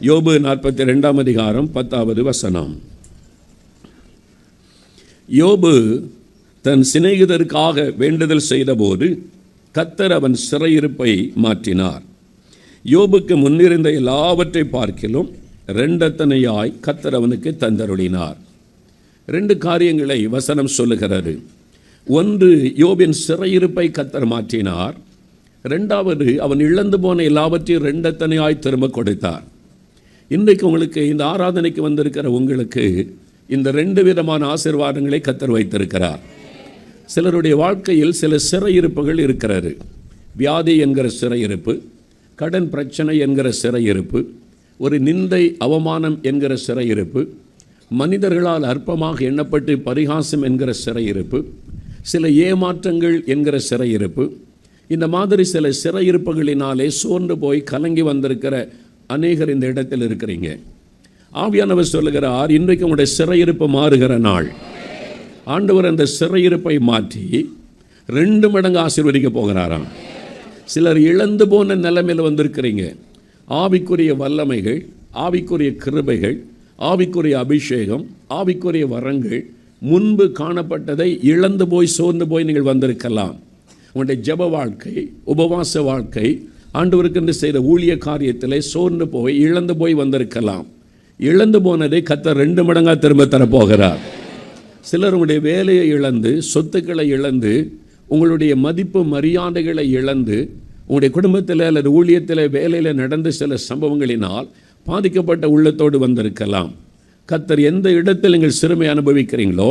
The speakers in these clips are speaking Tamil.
யோபு 42 அதிகாரம் 10வது வசனம். யோபு தன் சிநேகிதருக்காக வேண்டுதல் செய்தபோது கர்த்தர் அவன் சிறையிருப்பை மாற்றினார். யோபுக்கு முன்னிருந்த எல்லாவற்றை பார்க்கிலும் இரண்டத்தனையாய் கர்த்தர் அவனுக்கு தந்தருளினார். 2 காரியங்களை வசனம் சொல்லுகிறது. ஒன்று, யோபின் சிறையிருப்பை கர்த்தர் மாற்றினார். 2வது, அவன் இழந்து போன எல்லாவற்றையும் இரண்டத்தனையாய் திரும்ப கொடுத்தார். இன்றைக்கு உங்களுக்கு இந்த ஆராதனைக்கு வந்திருக்கிற உங்களுக்கு இந்த 2 விதமான ஆசீர்வாதங்களை கர்த்தர் வைத்திருக்கிறார். சிலருடைய வாழ்க்கையில் சில சிறையிருப்புகள் இருக்கிறது. வியாதி என்கிற சிறையிருப்பு, கடன் பிரச்சனை என்கிற சிறையிருப்பு, ஒரு நிந்தை அவமானம் என்கிற சிறையிருப்பு, மனிதர்களால் அற்பமாக எண்ணப்பட்டு பரிகாசம் என்கிற சிறையிருப்பு, சில ஏமாற்றங்கள் என்கிற சிறையிருப்பு. இந்த மாதிரி சில சிறையிருப்புகளினாலே சோர்ந்து போய் கலங்கி வந்திருக்கிற அநேகர் இந்த இடத்தில் இருக்கிறீங்க. ஆவியானவர் சொல்லுகிறார், இன்றைக்கு உங்களுடைய சிறையிருப்பு மாறுகிற நாள். ஆண்டவர் அந்த சிறையிருப்பை மாற்றி 2 மடங்கு ஆசீர்வதிக்க போகிறாராம். சிலர் இழந்து போன நிலைமையில் வந்திருக்கிறீங்க. ஆவிக்குரிய வல்லமைகள், ஆவிக்குரிய கிருபைகள், ஆவிக்குரிய அபிஷேகம், ஆவிக்குரிய வரங்கள், முன்பு காணப்பட்டதை இழந்து போய் சோர்ந்து போய் நீங்கள் வந்திருக்கலாம். உங்களுடைய ஜெப வாழ்க்கை, உபவாச வாழ்க்கை, ஆண்டவருக்கென்று செய்த ஊழிய காரியத்தில் சோர்ந்து போய் இழந்து போய் வந்திருக்கலாம். இழந்து போனதை கர்த்தர் 2 மடங்காக திரும்ப தரப்போகிறார். சிலர் உங்களுடைய வேலையை இழந்து, சொத்துக்களை இழந்து, உங்களுடைய மதிப்பு மரியாதைகளை இழந்து, உங்களுடைய குடும்பத்தில் அல்லது ஊழியத்தில் வேலையில் நடந்த சில சம்பவங்களினால் பாதிக்கப்பட்ட உள்ளத்தோடு வந்திருக்கலாம். கர்த்தர் எந்த இடத்தில் நீங்கள் சிறுமை அனுபவிக்கிறீங்களோ,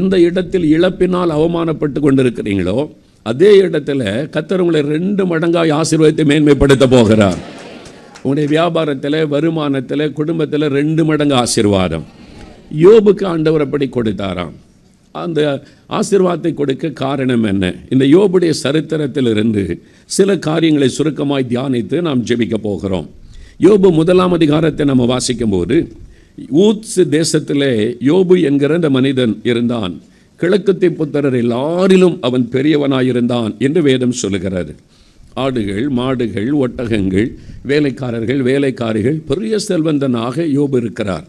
எந்த இடத்தில் இழப்பினால் அவமானப்பட்டு கொண்டிருக்கிறீங்களோ, அதே இடத்துல கர்த்தர் உங்களை 2 மடங்காய் ஆசீர்வாதத்தை மேன்மைப்படுத்த போகிறார். உங்களுடைய வியாபாரத்தில், வருமானத்தில், குடும்பத்தில் 2 மடங்கு ஆசீர்வாதம். யோபுக்கு ஆண்டவர் அப்படி கொடுத்தாராம். அந்த ஆசீர்வாதத்தை கொடுக்க காரணம் என்ன? இந்த யோபுடைய சரித்திரத்திலிருந்து சில காரியங்களை சுருக்கமாய் தியானித்து நாம் ஜெபிக்க போகிறோம். யோபு 1ஆம் அதிகாரத்தை நம்ம வாசிக்கும் போது, ஊத்ஸ் தேசத்திலே யோபு என்கிற அந்த மனிதன் இருந்தான். கிழக்கத்தை புத்திரர் எல்லாரிலும் அவன் பெரியவனாயிருந்தான் என்று வேதம் சொல்லுகிறது. ஆடுகள், மாடுகள், ஒட்டகங்கள், வேலைக்காரர்கள், வேலைக்காரிகள், பெரிய செல்வந்தனாக யோபு இருக்கிறார்.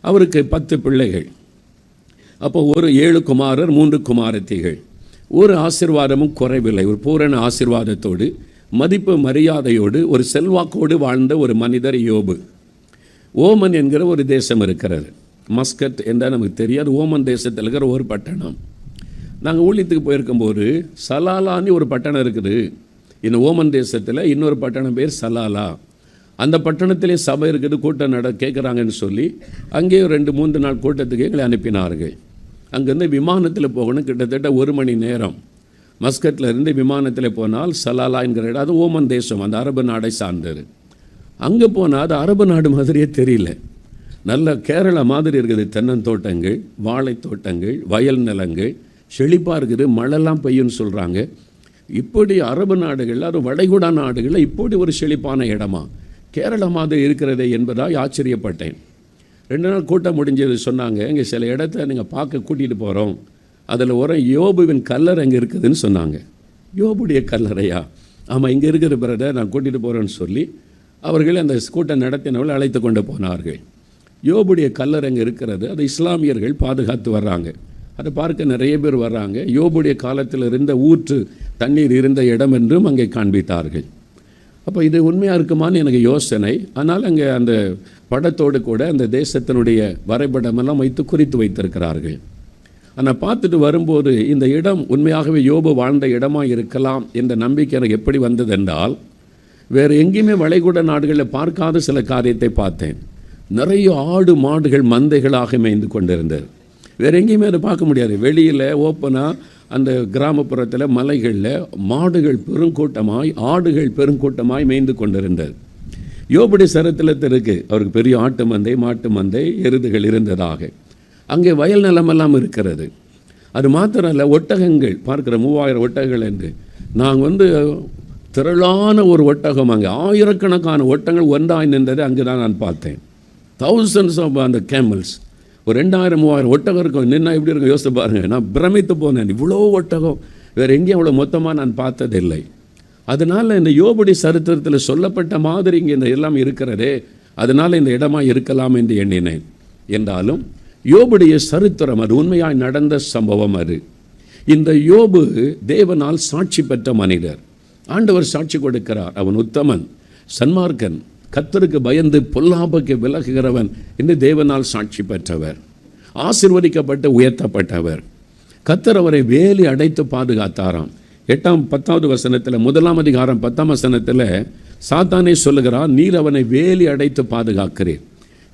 அவருக்கு 10 பிள்ளைகள். அப்போ ஒரு 7 குமாரர், 3 குமாரத்திகள். ஒரு ஆசீர்வாதமும் குறைவில்லை. ஒரு பூரண ஆசீர்வாதத்தோடு, மதிப்பு மரியாதையோடு, ஒரு செல்வாக்கோடு வாழ்ந்த ஒரு மனிதர் யோபு. ஓமன் என்கிற ஒரு தேசம் இருக்கிறது. மஸ்கட் என்றால் நமக்கு தெரியாது. ஓமன் தேசத்தில் இருக்கிற ஒரு பட்டணம். நாங்கள் ஊழியத்துக்கு போயிருக்கும்போது சலாலான்னு ஒரு பட்டணம் இருக்குது. இந்த ஓமன் தேசத்தில் இன்னொரு பட்டணம் பேர் சலாலா. அந்த பட்டணத்திலே சபை இருக்குது, கூட்டம் கேட்குறாங்கன்னு சொல்லி அங்கே 2-3 நாள் கூட்டத்துக்கு எங்களை அனுப்பினார்கள். அங்கேருந்து விமானத்தில் போகணும். கிட்டத்தட்ட 1 மணி நேரம். மஸ்கட்டில் இருந்து விமானத்தில் போனால் சலாலா என்கிற இடம், அது ஓமன் தேசம், அந்த அரபு நாடை சார்ந்தது. அங்கே போனால் அது அரபு நாடு மாதிரியே தெரியல. நல்ல கேரளா மாதிரி இருக்குது. தென்னந்தோட்டங்கள், வாழைத்தோட்டங்கள், வயல் நிலங்கள், செழிப்பாக இருக்குது. மழைலாம் பெய்யுன்னு சொல்கிறாங்க. இப்படி அரபு நாடுகளில், அது வளைகுடா நாடுகளில் இப்படி ஒரு செழிப்பான இடமா கேரளா மாதிரி இருக்கிறதே என்பதாக ஆச்சரியப்பட்டேன். 2 நாள் கூட்டம் முடிஞ்சது. சொன்னாங்க, இங்கே சில இடத்த நீங்கள் பார்க்க கூட்டிகிட்டு போகிறோம், அதில் ஒரு யோபுவின் கல்லறை அங்கே இருக்குதுன்னு சொன்னாங்க. யோபுடைய கல்லறையா? ஆமாம், இங்கே இருக்கிற பிறகு நான் கூட்டிகிட்டு போகிறேன்னு சொல்லி அவர்கள் அந்த கூட்டம் நடத்தினவர்கள் அழைத்து கொண்டு போனார்கள். யோபுடைய கல்லறை அங்கே இருக்கிறது. அது இஸ்லாமியர்கள் பாதுகாத்து வர்றாங்க. அதை பார்க்க நிறைய பேர் வர்றாங்க. யோபுடைய காலத்தில் இருந்த ஊற்று தண்ணீர் இருந்த இடம் என்றும் அங்கே காண்பித்தார்கள். அப்போ இது உண்மையாக இருக்குமான்னு எனக்கு யோசனை. ஆனால் அங்கே அந்த படத்தோடு கூட அந்த தேசத்தினுடைய வரைபடமெல்லாம் வைத்து குறித்து வைத்திருக்கிறார்கள். ஆனால் பார்த்துட்டு வரும்போது இந்த இடம் உண்மையாகவே யோபு வாழ்ந்த இடமாக இருக்கலாம் என்ற நம்பிக்கை எனக்கு எப்படி வந்ததென்றால், வேறு எங்கேயுமே வளைகுடா நாடுகளில் பார்க்காத சில காரியத்தை பார்த்தேன். நிறைய ஆடு மாடுகள் மந்தைகளாக மேய்ந்து கொண்டிருந்தது. வேறு எங்கேயுமே அதை பார்க்க முடியாது. வெளியில் ஓப்பனாக அந்த கிராமப்புறத்தில் மலைகளில் மாடுகள் பெருங்கூட்டமாய், ஆடுகள் பெருங்கூட்டமாய் மேய்ந்து கொண்டிருந்தது. யோபுடைய சரித்திரத்தில் இருக்குது. அவருக்கு பெரிய ஆட்டு மந்தை, மாட்டு மந்தை, எருதுகள் இருந்ததாக. அங்கே வயல் நிலமெல்லாம் இருக்கிறது. அது மாத்திரம் இல்லை, ஒட்டகங்கள் பார்க்குற 3000 ஒட்டகங்கள் என்று. நாங்கள் திரளான ஒரு ஒட்டகம், அங்கே ஆயிரக்கணக்கான ஒட்டகங்கள் ஒன்றாய் நின்றது. அங்கே தான் நான் பார்த்தேன். thousands ஆஃப் அந்த கேமல்ஸ். ஒரு 2000-3000 ஒட்டகம் இருக்கும். நின்னா எப்படி இருக்கும் யோசித்து பாருங்கள். நான் பிரமித்து போனேன். இவ்வளோ ஒட்டகம் வேறு எங்கேயும் அவ்வளோ மொத்தமாக நான் பார்த்ததில்லை. அதனால் இந்த யோபுடைய சரித்திரத்தில் சொல்லப்பட்ட மாதிரி இங்கே இந்த எல்லாம் இருக்கிறதே, அதனால் இந்த இடமாக இருக்கலாம் என்று எண்ணினேன். என்றாலும் யோபுடைய சரித்திரம், அது உண்மையாய் நடந்த சம்பவம். அது இந்த யோபு தேவனால் சாட்சி பெற்ற மனிதர். ஆண்டவர் சாட்சி கொடுக்கிறார், அவன் உத்தமன், சன்மார்க்கன், கர்த்தருக்கு பயந்து பொல்லாப்புக்கு விலகுகிறவன் என்று தேவனால் சாட்சி பெற்றவர், ஆசீர்வதிக்கப்பட்டு உயர்த்தப்பட்டவர். கர்த்தர் அவரை வேலி அடைத்து பாதுகாத்தாராம். 8-10 வசனத்தில், 1 அதிகாரம் 10 வசனத்தில் சாத்தானே சொல்லுகிறார், நீர் அவனை வேலி அடைத்து பாதுகாக்கிறேன்.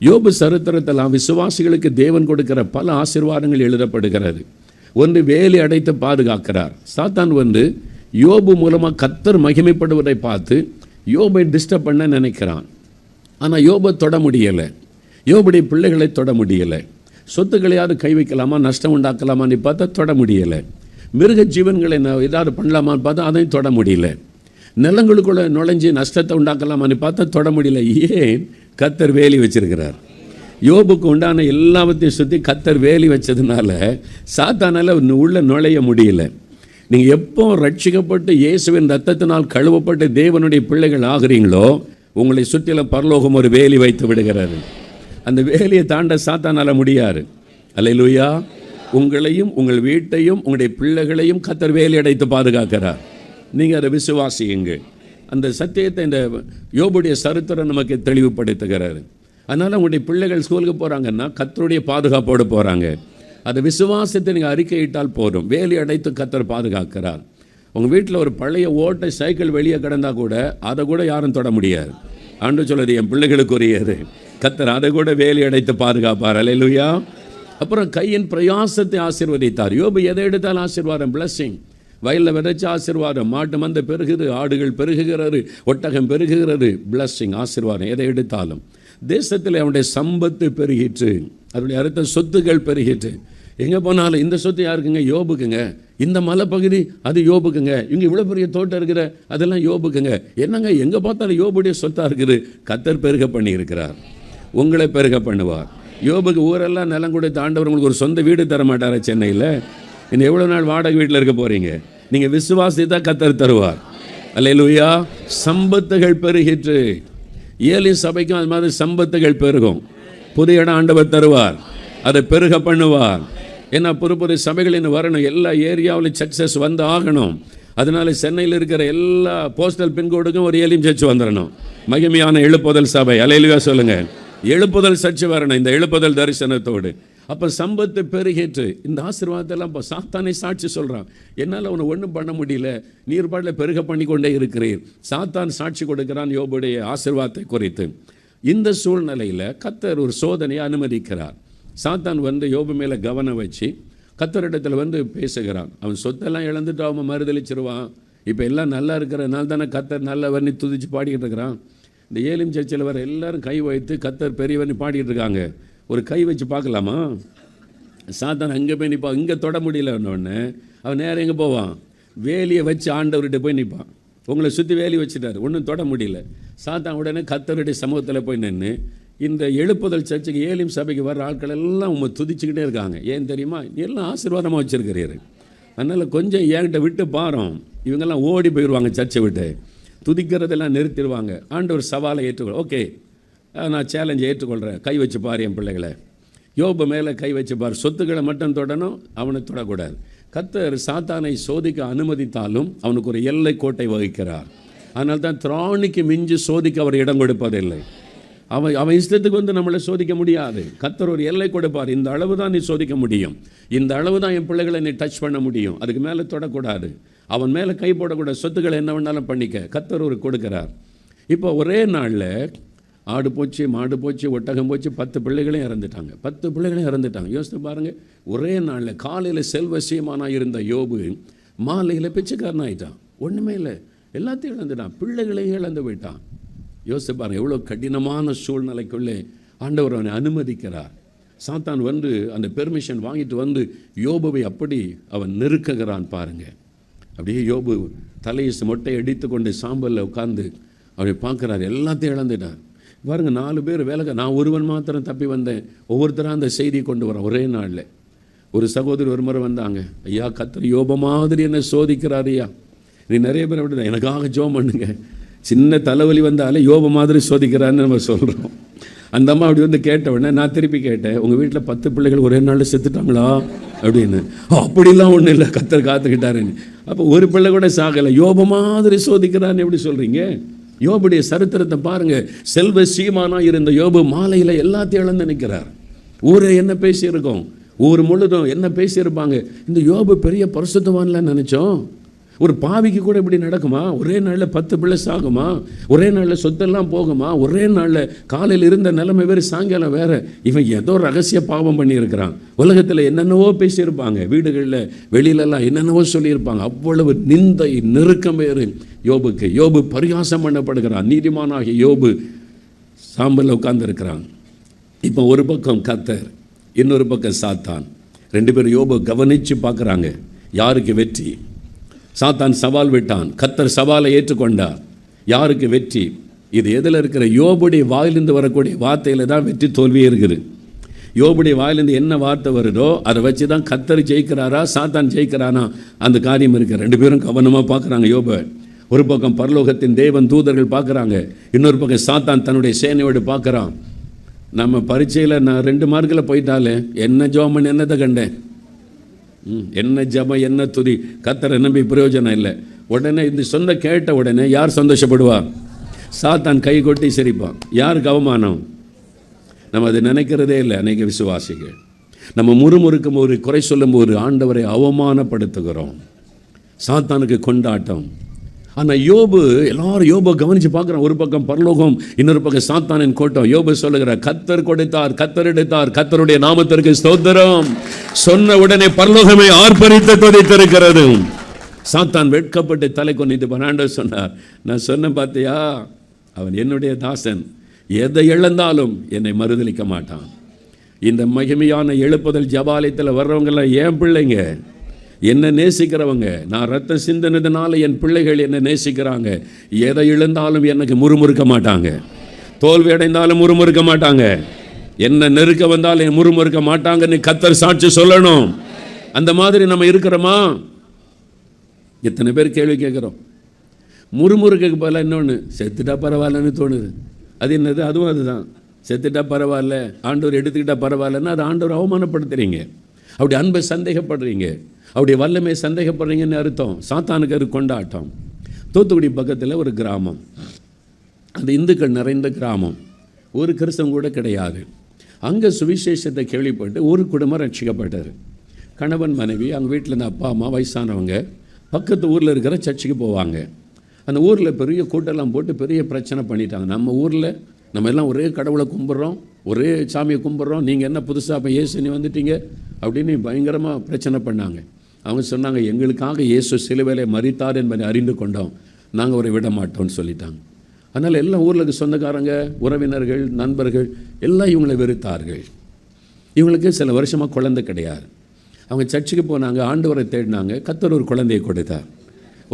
யோபு சரித்திரத்தில் விசுவாசிகளுக்கு தேவன் கொடுக்கிற பல ஆசீர்வாதங்கள் எழுதப்படுகிறது. ஒன்று, வேலி அடைத்து பாதுகாக்கிறார். சாத்தான் வந்து யோபு மூலமாக கர்த்தர் மகிமைப்படுவதை பார்த்து யோபை டிஸ்டர்ப் பண்ண நினைக்கிறான். ஆனால் யோபை தொட முடியலை, யோபுடைய பிள்ளைகளை தொட முடியலை. சொத்துக்களையாவது கை வைக்கலாமா, நஷ்டம் உண்டாக்கலாமான்னு பார்த்தா தொட முடியலை. மிருக ஜீவன்களை ஏதாவது பண்ணலாமான்னு பார்த்தா அதையும் தொட முடியல. நிலங்களுக்குள்ளே நுழைஞ்சி நஷ்டத்தை உண்டாக்கலாமான்னு பார்த்தா தொட முடியல. ஏன்? கர்த்தர் வேலி வச்சிருக்கிறார். யோபுக்கு உண்டான எல்லாவற்றையும் சுற்றி கர்த்தர் வேலி வச்சதுனால சாத்தானால உள்ள நுழைய முடியல. நீங்கள் எப்போ ரட்சிக்கப்பட்டு இயேசுவின் ரத்தத்தினால் கழுவப்பட்டு தேவனுடைய பிள்ளைகள் ஆகிறீங்களோ, உங்களை சுற்றிலும் பரலோகம் ஒரு வேலி வைத்து விடுகிறாரு. அந்த வேலியை தாண்ட சாத்தானால முடியாது. அல்லேலூயா. உங்களையும் உங்கள் வீட்டையும் உங்களுடைய பிள்ளைகளையும் கர்த்தர் வேலி அடைத்து பாதுகாக்கிறார். நீங்கள் அதை விசுவாசியுங்கள். அந்த சத்தியத்தை இந்த யோபுடைய சரித்திரம் நமக்கு தெளிவுபடுத்துகிறாரு. அதனால் உங்களுடைய பிள்ளைகள் ஸ்கூலுக்கு போகிறாங்கன்னா கர்த்தருடைய பாதுகாப்போடு போகிறாங்க. அதை விசுவாசத்தை நீங்கள் அறிக்கையிட்டால் போதும், வேலி அடைத்து கர்த்தர் பாதுகாக்கிறார். உங்கள் வீட்டில் ஒரு பழைய ஓட்டை சைக்கிள் வெளியே கிடந்தால் கூட அதை கூட யாரும் தொட முடியாது. ஆண்டு சொல்லுது, என் பிள்ளைகளுக்குரியது, கர்த்தர் அதை கூட வேலி அடைத்து பாதுகாப்பார். அல்லேலூயா. அப்புறம் கையின் பிரயாசத்தை ஆசீர்வதித்தார். யோபு எதை எடுத்தாலும் ஆசீர்வாதம், பிளஸ்ஸிங். வயலில் விதைச்ச ஆசீர்வாதம், மாட்டு மந்தை பெருகுது, ஆடுகள் பெருகுகிறது, ஒட்டகம் பெருகுகிறது, பிளஸ்ஸிங், ஆசீர்வாதம். எதை எடுத்தாலும் தேசத்தில் அவனுடைய சம்பத்து பெருகிற்று, அவருடைய அடுத்த சொத்துக்கள் பெருகிற்று. எங்கே போனாலும் இந்த சொத்து யாருக்குங்க? யோபுக்குங்க. இந்த மலைப்பகுதி அது யோபுக்குங்க. இங்கே இவ்வளோ பெரிய தோட்டம் இருக்கிற அதெல்லாம் யோபுக்குங்க. என்னங்க எங்கே பார்த்தாலும் யோபுடைய சொத்தாக இருக்குது. கர்த்தர் பெருக பண்ணி இருக்கிறார், உங்களை பெருக பண்ணுவார். யோபுக்கு ஊரெல்லாம் நிலம் கொடுத்து ஆண்டவர் உங்களுக்கு ஒரு சொந்த வீடு தர மாட்டார். சென்னையில் இன்னும் எவ்வளோ நாள் வாடகை வீட்டில் இருக்க போகிறீங்க? நீங்கள் விசுவாசித்தா கர்த்தர் தருவார். அல்லேலூயா. சம்பத்துகள் பெருகிற்று. ஏழு சபைக்கும் அது மாதிரி சம்பத்துகள் பெருகும். புதிய இடம் ஆண்டவர் தருவார், அதை பெருக பண்ணுவார். ஏன்னா புது சபைகளின் வரணும், எல்லா ஏரியாவிலும் சர்ச்சஸ் வந்து ஆகணும். அதனால சென்னையில் இருக்கிற எல்லா போஸ்டல் பின்கோடுக்கும் ஒரு ஏலியம் சர்ச் வந்துடணும். மகிமையான எழுப்புதல் சபை. அல்லேலூயா சொல்லுங்க. எழுப்புதல் சர்ச் வரணும், இந்த எழுப்புதல் தரிசனத்தோடு. அப்போ சம்பத்து பெருகிற்று. இந்த ஆசீர்வாதத்தெல்லாம் இப்போ சாத்தானை சாட்சி சொல்கிறான். என்னால் அவனை ஒன்றும் பண்ண முடியல, நீர்பாட்டில் பெருக பண்ணி கொண்டே இருக்கிறீர். சாத்தான் சாட்சி கொடுக்கிறான் யோபுடைய ஆசீர்வாதத்தை குறித்து. இந்த சூழ்நிலையில் கர்த்தர் ஒரு சோதனையை அனுமதிக்கிறார். சாத்தான் வந்து யோபு மேலே கவனம் வச்சு கர்த்தரிடத்தில் வந்து பேசுகிறான். அவன் சொத்தெல்லாம் இழந்துட்டு அவன் மறுதளிச்சிருவான். இப்போ எல்லாம் நல்லா இருக்கிறனால தானே கர்த்தர் நல்லவர்னு துதிச்சு பாடிக்கிட்டு இருக்கிறான். இந்த ஏலிம் சர்ச்சில் வர எல்லாரும் கை வைத்து கர்த்தர் பெரியவர்னு பாடிக்கிட்டு இருக்காங்க. ஒரு கை வச்சு பார்க்கலாமா? சாத்தான் அங்கே போய் நிற்பான். இங்கே தொட முடியலன்னொடனே அவன் நேரம் எங்கே போவான்? வேலியை வச்சு ஆண்டவர்கிட்ட போய் நிற்பான். உங்களை சுற்றி வேலி வச்சுட்டார், ஒன்றும் தொட முடியல. சாத்தான் உடனே கர்த்தருடைய சமூகத்தில் போய் நின்று இந்த எழுப்புதல் சர்ச்சுக்கு ஏலிம் சபைக்கு வர்ற ஆட்கள் எல்லாம் உங்களை துதிச்சுக்கிட்டே இருக்காங்க. ஏன் தெரியுமா? எல்லாம் ஆசீர்வாதமாக வச்சுருக்கிறீரு. அதனால் கொஞ்சம் என்கிட்ட விட்டு பாரோம். இவங்கெல்லாம் ஓடி போயிடுவாங்க, சர்ச்சை விட்டு துதிக்கிறதெல்லாம் நிறுத்திடுவாங்க. ஆண்டவர் சவாலை ஏற்றுக்கொள். ஓகே, நான் சேலஞ்சை ஏற்றுக்கொள்கிறேன். கை வச்சு பார் என் பிள்ளைகளை. யோபு மேலே கை வச்சு பார். சொத்துக்களை மட்டும் தொடணும், அவனை தொடக்கூடாது. கர்த்தர் சாத்தானை சோதிக்க அனுமதித்தாலும் அவனுக்கு ஒரு எல்லை கோட்டை வகிக்கிறார். அதனால தான் திராணிக்கு மிஞ்சி சோதிக்க அவர் இடம் கொடுப்பதில்லை. அவன் இஷ்டத்துக்கு வந்து நம்மளை சோதிக்க முடியாது. கர்த்தர் ஒரு எல்லை கொடுப்பார். இந்த அளவு தான் நீ சோதிக்க முடியும், இந்த அளவு தான் என் பிள்ளைகளை நீ டச் பண்ண முடியும், அதுக்கு மேலே தொடக்கூடாது, அவன் மேலே கை போடக்கூடாது, சொத்துக்களை என்ன வேணாலும் பண்ணிக்க. கர்த்தர் ஒரு கொடுக்கிறார். இப்போ ஒரே நாளில் ஆடு போச்சு, மாடு போச்சு, ஒட்டகம் போச்சு, 10 பிள்ளைகளையும் இறந்துட்டாங்க. 10 பிள்ளைகளையும் இறந்துட்டாங்க. யோசித்து பாருங்கள். ஒரே நாளில் காலையில் செல்வசியமானாக இருந்த யோபு மாலையில் பிச்சைக்காரன் ஆகிட்டான். ஒன்றுமே இல்லை, எல்லாத்தையும் இழந்துட்டான், பிள்ளைகளையும் இழந்து போயிட்டான். யோசித்து பாருங்கள், எவ்வளோ கடினமான சூழ்நிலைக்குள்ளே ஆண்டவர் அவனை அனுமதிக்கிறார். சாத்தான் வந்து அந்த பெர்மிஷன் வாங்கிட்டு வந்து யோபுவை அப்படி அவன் நெருக்குகிறான் பாருங்கள். அப்படியே யோபு தலையை மொட்டை அடித்து கொண்டு சாம்பலில் உட்கார்ந்து அவனை பார்க்குறாரு. எல்லாத்தையும் இழந்துட்டார் பாருங்கள். 4 பேர் வேலை, நான் ஒருவன் மாத்திரம் தப்பி வந்தேன். ஒவ்வொருத்தராக அந்த செய்தியை கொண்டு வரான். ஒரே நாளில் ஒரு சகோதரி ஒரு முறை வந்தாங்க. ஐயா, கர்த்தர் யோபு மாதிரி என்ன சோதிக்கிறார் ஐயா, நீ நிறைய பேர் விட எனக்காக ஜெபம் பண்ணுங்க, சின்ன தலைவலி வந்தாலே யோபு மாதிரி சோதிக்கிறான்னு நம்ம சொல்கிறோம். அந்த அம்மா அப்படி வந்து கேட்ட உடனே நான் திருப்பி கேட்டேன், உங்கள் வீட்டில் 10 பிள்ளைகள் ஒரே நாளில் செத்துட்டாங்களா அப்படின்னு. அப்படிலாம் ஒன்றும் இல்லை, கர்த்தர் காத்துக்கிட்டாருன்னு. அப்போ ஒரு பிள்ளை கூட சாகலை, யோபு மாதிரி சோதிக்கிறான்னு எப்படி சொல்கிறீங்க? யோபுடைய சரித்திரத்தை பாருங்கள். செல்வ சீமானா இருந்த யோபு மாலையில் எல்லாத்தையும் இழந்து நிற்கிறார். ஊரே என்ன பேசியிருக்கோம், ஊர் முழுதும் என்ன பேசியிருப்பாங்க. இந்த யோபு பெரிய பரிசுத்தவான்லாம் நினச்சோம். ஒரு பாவிக்கு கூட இப்படி நடக்குமா? ஒரே நாளில் 10 பிள்ளை சாகுமா? ஒரே நாளில் சொத்தெல்லாம் போகுமா? ஒரே நாளில் காலையில் இருந்த நிலைமை வேறு, சாயங்காலம் வேறு. இவன் ஏதோ ரகசிய பாவம் பண்ணியிருக்கிறான். உலகத்தில் என்னென்னவோ பேசியிருப்பாங்க, வீடுகளில் வெளியிலலாம் என்னென்னவோ சொல்லியிருப்பாங்க. அவ்வளவு நிந்தை நெருக்கம் வேறு யோபுக்கு. யோபு பரிகாசம் பண்ணப்படுகிறான். நீதிமானாகிய யோபு சாம்பலில் உட்கார்ந்துருக்கிறான். இப்போ ஒரு பக்கம் கர்த்தர், இன்னொரு பக்கம் சாத்தான். 2 பேரும் யோபு கவனித்து பார்க்குறாங்க, யாருக்கு வெற்றி? சாத்தான் சவால் விட்டான், கர்த்தர் சவாலை ஏற்றுக்கொண்டார். யாருக்கு வெற்றி? இது எதில் இருக்கிற? யோபுடைய வாயிலிருந்து வரக்கூடிய வார்த்தையில் தான் வெற்றி தோல்வியே இருக்குது. யோபுடைய வாயிலிருந்து என்ன வார்த்தை வருதோ அதை வச்சு தான் கர்த்தர் ஜெயிக்கிறாரா சாத்தான் ஜெயிக்கிறானா அந்த காரியம் இருக்குது. 2 பேரும் கவனமாக பார்க்குறாங்க யோபை. ஒரு பக்கம் பரலோகத்தின் தேவன் தூதர்கள் பார்க்குறாங்க, இன்னொரு பக்கம் சாத்தான் தன்னுடைய சேனையோடு பார்க்குறான். நம்ம பரீட்சையில் நான் 2 மார்க்கில் போயிட்டாலே என்ன ஜோமன் என்னதை கண்டேன், என்ன ஜபம் என்ன துதி, கர்த்தரை நம்பி பிரயோஜனம் இல்லை. உடனே இந்த சொந்த கேட்ட உடனே யார் சந்தோஷப்படுவா? சாத்தான் கை கொட்டி சிரிப்பான். யாருக்கு அவமானம்? நம்ம அதை நினைக்கிறதே இல்லை. அநேக விசுவாசிகள் நம்ம முறுமுறுக்கும் ஒரு குறை சொல்லும் ஒரு ஆண்டவரை அவமானப்படுத்துகிறோம். சாத்தானுக்கு கொண்டாட்டம். ஆனால் யோபு, எல்லாரும் யோபை கவனித்து பார்க்குறான். ஒரு பக்கம் பரலோகம், இன்னொரு பக்கம் சாத்தானின் கோட்டம். யோபு சொல்லுகிறார், கர்த்தர் கொடுத்தார், கர்த்தர் எடுத்தார், கர்த்தருடைய நாமத்திற்கு ஸ்தோத்திரம். சொன்ன உடனே பரலோகமே ஆர்ப்பரித்து கொதித்திருக்கிறது. சாத்தான் வெட்கப்பட்டு தலை கொண்டு ஆண்டவர் சொன்னார், நான் சொன்ன பார்த்தியா, அவன் என்னுடைய தாசன், எதை இழந்தாலும் என்னை மறுதலிக்க மாட்டான். இந்த மகிமையான எழுப்புதல் ஜபாலயத்தில் வர்றவங்கெல்லாம் ஏன் பிள்ளைங்க, என்ன நேசிக்கிறவங்க. நான் ரத்தம் சிந்தினதுனால என் பிள்ளைகள் என்ன நேசிக்கிறாங்க. எதை இழந்தாலும் எனக்கு முறுமுறுக்க மாட்டாங்க, தோல்வி அடைந்தாலும் முறுமுறுக்க மாட்டாங்க, என்ன நெருக்க வந்தாலும் முறுமுறுக்க மாட்டாங்கன்னு கர்த்தர் சாட்சி சொல்லணும். அந்த மாதிரி நம்ம இருக்கிறோமா? எத்தனை பேர் கேள்வி கேட்குறோம். முறுமுறுக்கு போல இன்னொன்று, செத்துட்டா பரவாயில்லன்னு தோணுது. அது என்னது? அதுவும் அதுதான். செத்துட்டா பரவாயில்ல, ஆண்டவர் எடுத்துக்கிட்டா பரவாயில்லன்னா அது ஆண்டவர் அவமானப்படுத்துறீங்க. அப்படி அன்பை சந்தேகப்படுறீங்க, அவருடைய வல்லமை சந்தேகப்படுறீங்கன்னு அர்த்தம். சாத்தானுக்கு அது கொண்டாட்டம். தூத்துக்குடி பக்கத்தில் ஒரு கிராமம், அது இந்துக்கள் நிறைந்த கிராமம், ஒரு கிறிஸ்தவம் கூட கிடையாது. அங்கே சுவிசேஷத்தை கேள்விப்பட்டு ஒரு குடும்பம் ரட்சிக்கப்பட்டார். கணவன் மனைவி, அவங்க வீட்டில் இருந்த அப்பா அம்மா வயசானவங்க பக்கத்து ஊரில் இருக்கிற சர்ச்சுக்கு போவாங்க. அந்த ஊரில் பெரிய கூட்டெல்லாம் போட்டு பெரிய பிரச்சனை பண்ணிட்டாங்க. நம்ம ஊரில் நம்ம எல்லாம் ஒரே கடவுளை கும்பிட்றோம், ஒரே சாமியை கும்பிட்றோம், நீங்கள் என்ன புதுசாக இப்போ இயேசுன்னு வந்துட்டீங்க அப்படின்னு பயங்கரமாக பிரச்சனை பண்ணாங்க. அவங்க சொன்னாங்க, எங்களுக்காக இயேசு சிலுவையிலே மரித்தார் என்பதை அறிந்து கொண்டோம், நாங்கள் அவரை விட மாட்டோம்னு சொல்லிட்டாங்க. அதனால் எல்லாம் ஊரில் சொந்தக்காரங்க, உறவினர்கள், நண்பர்கள் எல்லாம் இவங்களை வெறுத்தார்கள். இவங்களுக்கு சில வருஷமாக குழந்தை கிடையாது. அவங்க சர்ச்சுக்கு போனாங்க, ஆண்டவரை தேடினாங்க. கர்த்தர் ஒரு குழந்தையை கொடுத்தார்,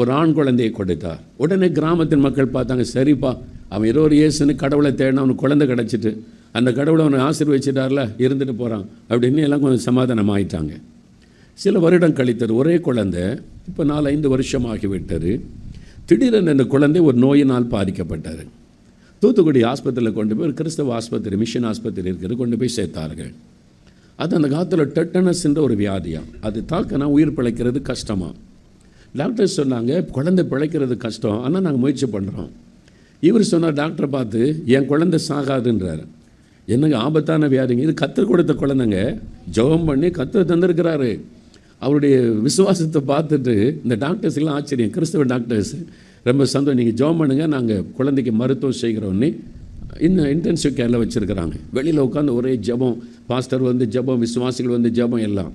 ஒரு ஆண் குழந்தையை கொடுத்தார். உடனே கிராமத்தின் மக்கள் பார்த்தாங்க, சரிப்பா அவன் ஏதோ ஒரு இயேசுன்னு கடவுளை தேடினா அவனுக்கு குழந்தை கிடச்சிட்டு, அந்த கடவுளை அவனை ஆசீர்வதிச்சிட்டார்ல, இருந்துட்டு போகிறான் அப்படின்னு எல்லாம் கொஞ்சம் சமாதானம் ஆகிட்டாங்க. சில வருடம் கழித்தது, ஒரே குழந்தை, இப்போ 4-5 வருஷம் ஆகிவிட்டது. திடீரென அந்த குழந்தை ஒரு நோயினால் பாதிக்கப்பட்டார். தூத்துக்குடி ஆஸ்பத்திரியில் கொண்டு போய், ஒரு கிறிஸ்தவ ஆஸ்பத்திரி, மிஷன் ஆஸ்பத்திரி இருக்கிறது, கொண்டு போய் சேர்த்தார்கள். அது அந்த காலத்தில் டெட்டனஸ் என்ற ஒரு வியாதியாக, அது தாக்கினா உயிர் பிழைக்கிறது கஷ்டமாக. டாக்டர் சொன்னாங்க, குழந்தை பிழைக்கிறது கஷ்டம், ஆனால் நாங்கள் முயற்சி பண்ணுறோம். இவர் சொன்னார், டாக்டரை பார்த்து, என் குழந்தை சாகாதுன்றார். என்னங்க ஆபத்தான வியாதிங்க, இது கர்த்தர் கொடுத்த குழந்தைங்க, ஜெபம் பண்ணி கர்த்தர் தந்திருக்கிறாரு. அவருடைய விசுவாசத்தை பார்த்துட்டு இந்த டாக்டர்ஸ் எல்லாம் ஆச்சரியம், கிறிஸ்தவ டாக்டர்ஸ் ரொம்ப சந்தோஷம், நீங்கள் ஜெபம் பண்ணுங்கள், நாங்கள் குழந்தைக்கு மருத்துவம் செய்கிறோன்னு இன்னும் இன்டென்சிவ் கேரில் வச்சுருக்கிறாங்க. வெளியில் உட்காந்து ஒரே ஜெபம், பாஸ்டர் வந்து ஜெபம், விசுவாசிகள் வந்து ஜெபம், எல்லாம்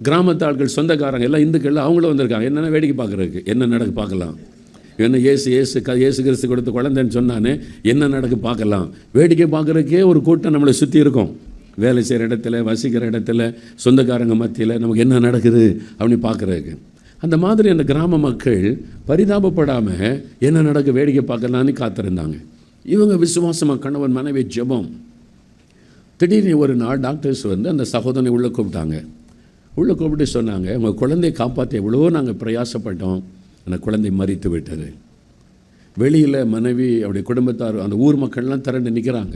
கிராமத்து ஆட்கள், சொந்தக்காரங்க எல்லாம் இந்துக்கள் அவங்களும் வந்திருக்காங்க. என்னென்ன வேடிக்கை பார்க்குறதுக்கு, என்ன நடக்கு பார்க்கலாம், என்ன இயேசு கிறிஸ்து கொடுத்த குழந்தைன்னு சொன்னானே, என்ன நடக்கு பார்க்கலாம். வேடிக்கை பார்க்குறதுக்கே ஒரு கூட்டம் நம்மளை சுற்றி இருக்கும். வேலை செய்கிற இடத்துல, வசிக்கிற இடத்துல, சொந்தக்காரங்க மத்தியில் நமக்கு என்ன நடக்குது அப்படின்னு பார்க்குறதுக்கு. அந்த மாதிரி அந்த கிராம மக்கள் பரிதாபப்படாமல் என்ன நடக்கு வேடிக்கை பார்க்கலான்னு காத்திருந்தாங்க. இவங்க விசுவாசமாக கணவன் மனைவி ஜெபம். திடீர்னு ஒரு நாள் டாக்டர்ஸ் வந்து அந்த சகோதரனை உள்ளே கூப்பிட்டாங்க. உள்ளே கூப்பிட்டு சொன்னாங்க, உங்கள் குழந்தையை காப்பாற்ற எவ்வளோ நாங்கள் பிரயாசப்பட்டோம், அந்த குழந்தை மரித்து விட்டது. வெளியில் மனைவி அவருடைய குடும்பத்தார் அந்த ஊர் மக்கள்லாம் திரண்டு நிற்கிறாங்க.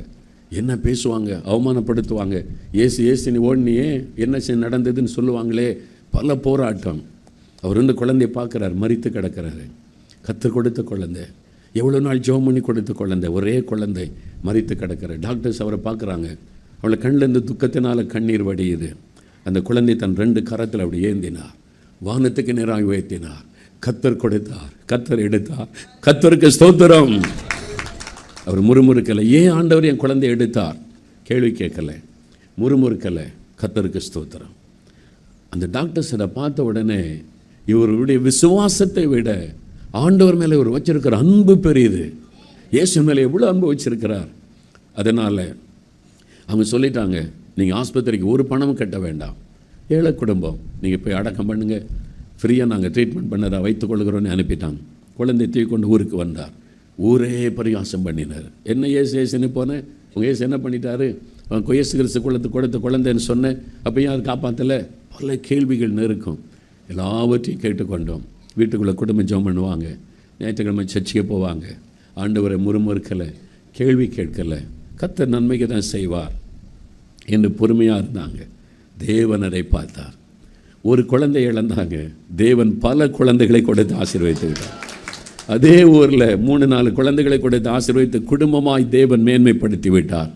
என்ன பேசுவாங்க, அவமானப்படுத்துவாங்க. ஏசு நீ ஓடனியே, என்ன நடந்ததுன்னு சொல்லுவாங்களே. பல போராட்டம். அவர் வந்து குழந்தைய பார்க்குறார், மரித்து கிடக்கிறாரு. கர்த்தர் கொடுத்த குழந்தை, எவ்வளோ நாள் ஜெபம் பண்ணி கொடுத்த குழந்தை, ஒரே குழந்தை மரித்து கிடக்கிறார். டாக்டர்ஸ் அவரை பார்க்குறாங்க. அவளை கண்ணிலேருந்து துக்கத்தினால் கண்ணீர் வடியுது. அந்த குழந்தை தன் 2 கரத்தில் அப்படி ஏந்தினார், வானத்துக்கு நேராக உயர்த்தினார். கர்த்தர் கொடுத்தார், கர்த்தர் எடுத்தார். கர்த்தருக்கு ஸ்தோத்திரம். அவர் முறுமுறுக்கலை. ஏன் ஆண்டவர் என் குழந்தை எடுத்தார்? கேள்வி கேட்கலை, முறுமுறுக்கலை. கர்த்தருக்கு ஸ்தோத்திரம். அந்த டாக்டர்ஸ் அதை பார்த்த உடனே இவருடைய விசுவாசத்தை விட ஆண்டவர் மேலே இவர் வச்சிருக்கிற அன்பு பெரியது. இயேசு மேலே எவ்வளோ அன்பு வச்சிருக்கிறார். அதனால் அவங்க சொல்லிட்டாங்க, நீங்கள் ஆஸ்பத்திரிக்கு ஒரு பணமும் கட்ட வேண்டாம், ஏழை குடும்பம், நீங்கள் போய் அடக்கம் பண்ணுங்கள், ஃப்ரீயாக நாங்கள் ட்ரீட்மெண்ட் பண்ணதை வைத்துக்கொள்கிறோன்னு அனுப்பிட்டாங்க. குழந்தை தூக்கி கொண்டு ஊருக்கு வந்தார். ஊரே பரிகாசம் பண்ணினார். என்ன ஏசுன்னு போனேன், உங்கள் ஏசு என்ன பண்ணிட்டாரு? அவன் இயேசு கிறிஸ்து கொடுத்த குழந்தைன்னு சொன்னேன், அப்போ ஏன் அது காப்பாற்றலை? பல கேள்விகள் நெருக்கும். எல்லாவற்றையும் கேட்டுக்கொண்டோம். வீட்டுக்குள்ளே குடும்பம் ஜெபம் பண்ணுவாங்க, ஞாயிற்றுக்கிழமை சர்ச்சுக்கு போவாங்க. ஆண்டவரை முறுமுறுக்கலை, கேள்வி கேட்கலை. கர்த்தர் நன்மைக்கு தான் செய்வார் என்று பொறுமையாக இருந்தாங்க. தேவன் அதை பார்த்தார். ஒரு குழந்தை இழந்தாங்க, தேவன் பல குழந்தைகளை கொடுத்து ஆசீர்வதித்து விட்டார். அதே ஊரில் 3-4 குழந்தைகளை கொடுத்து ஆசீர்வதித்து குடும்பமாய் தேவன் மேன்மைப்படுத்தி விட்டார்.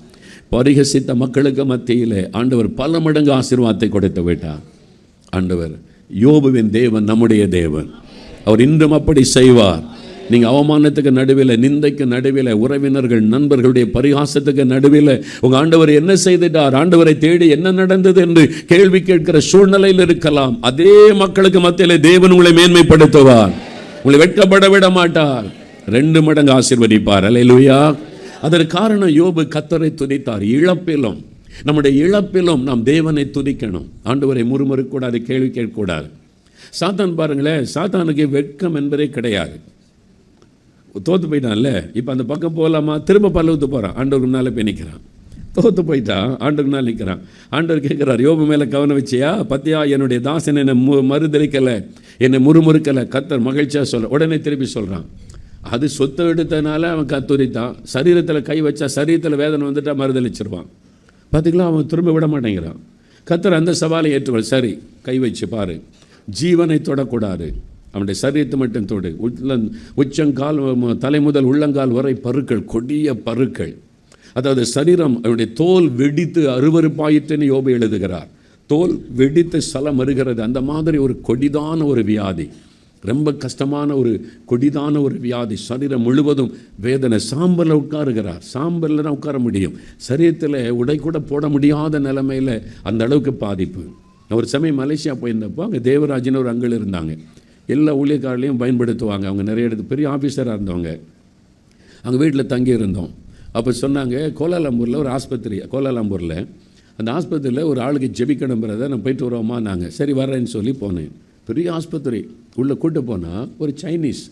பரிகசித்த மக்களுக்கு மத்தியில் ஆண்டவர் பல மடங்கு ஆசீர்வாதத்தை கொடுத்து விட்டார். ஆண்டவர் யோபுவின் தேவன் நம்முடைய தேவன். அவர் இன்றும் அப்படி செய்வார். நீங்கள் அவமானத்துக்கு நடுவில், நிந்தைக்கு நடுவில், உறவினர்கள் நண்பர்களுடைய பரிகாசத்துக்கு நடுவில் உங்கள் ஆண்டவர் என்ன செய்துட்டார், ஆண்டவரை தேடி என்ன நடந்தது என்று கேள்வி கேட்கிற சூழ்நிலையில் இருக்கலாம். அதே மக்களுக்கு மத்தியில் தேவன் உங்களை மேன்மைப்படுத்துவார், உங்களை வெட்கப்பட விட மாட்டார், 2 மடங்கு ஆசீர்வதிப்பார். அல்லேலூயா. அதற்கு காரணம் யோபு கர்த்தரை துதித்தார். இழப்பிலும், நம்முடைய இழப்பிலும் நாம் தேவனை துதிக்கணும். ஆண்டவரை முறுமுறுக்கூடாது, கேள்வி கேட்கக்கூடாது. சாத்தான் பாருங்களேன், சாத்தானுக்கு வெட்கம் என்பதே கிடையாது. தோற்று போயிட்டான்ல, இப்போ அந்த பக்கம் போகலாமா, திரும்ப பல்லவத்து போகிறான், ஆண்டவருக்கு முன்னால் போய் நிற்கிறான். தோற்று போயிட்டான், ஆண்டவருக்கு முன்னால் நிற்கிறான். ஆண்டவர் கேட்குறார், யோபு மேலே கவனம் வச்சியா, பத்தியா என்னுடைய தாசன் என்னை மறுதளிக்கலை, என்னை முறுமுறுக்கலை. கர்த்தர் மகிழ்ச்சியாக சொல்ல, உடனே திருப்பி சொல்கிறான். அது சொத்தை எடுத்ததுனால அவன் கத்துரித்தான். சரீரத்தில் கை வச்சா, சரீரத்தில் வேதனை வந்துட்டா மறுதளிச்சிருவான். பார்த்திங்களா, அவன் திரும்ப விட மாட்டேங்கிறான். கர்த்தர் அந்த சவாலை ஏற்றுவார். சரி, கை வச்சு பாரு, ஜீவனை தொடக்கூடாது, அவனுடைய சரீரத்தை மட்டும் தொடு. உச்சங்கால் தலை முதல் உள்ளங்கால் வரை பருக்கள், கொடிய பருக்கள். அதாவது சரீரம், அவனுடைய தோல் வெடித்து அருவருப்பாயிட்டுன்னு யோபு எழுதுகிறார். தோல் வெடித்து சலம் வருகிறது. அந்த மாதிரி ஒரு கொடிதான ஒரு வியாதி, ரொம்ப கஷ்டமான ஒரு கொடிதான ஒரு வியாதி. சரீரம் முழுவதும் வேதனை. சாம்பலில் உட்காருகிறார். சாம்பலில் தான் உட்கார முடியும், சரீரத்தில் உடை கூட போட முடியாத நிலைமையில் அந்த அளவுக்கு பாதிப்பு. ஒரு சமயம் மலேசியா போயிருந்தப்போ அங்கே தேவராஜன் ஒரு அங்கிள் இருந்தாங்க. எல்லா ஊழியக்காரர்களையும் பயன்படுத்துவாங்க. அவங்க நிறைய இடத்து பெரிய ஆஃபீஸராக இருந்தவங்க. அங்கே வீட்டில் தங்கி இருந்தோம். அப்போ சொன்னாங்க, கோலாலம்பூரில் ஒரு ஆஸ்பத்திரி, கோலாலம்பூரில் அந்த ஆஸ்பத்திரியில் ஒரு ஆளுக்கு ஜெபிக்கணுங்கிறத நான் போயிட்டு வரோமா. நாங்கள் சரி வர்றேன்னு சொல்லி போனேன். பெரிய ஆஸ்பத்திரி உள்ளே கூட்டு போனால் ஒரு சைனீஸ்.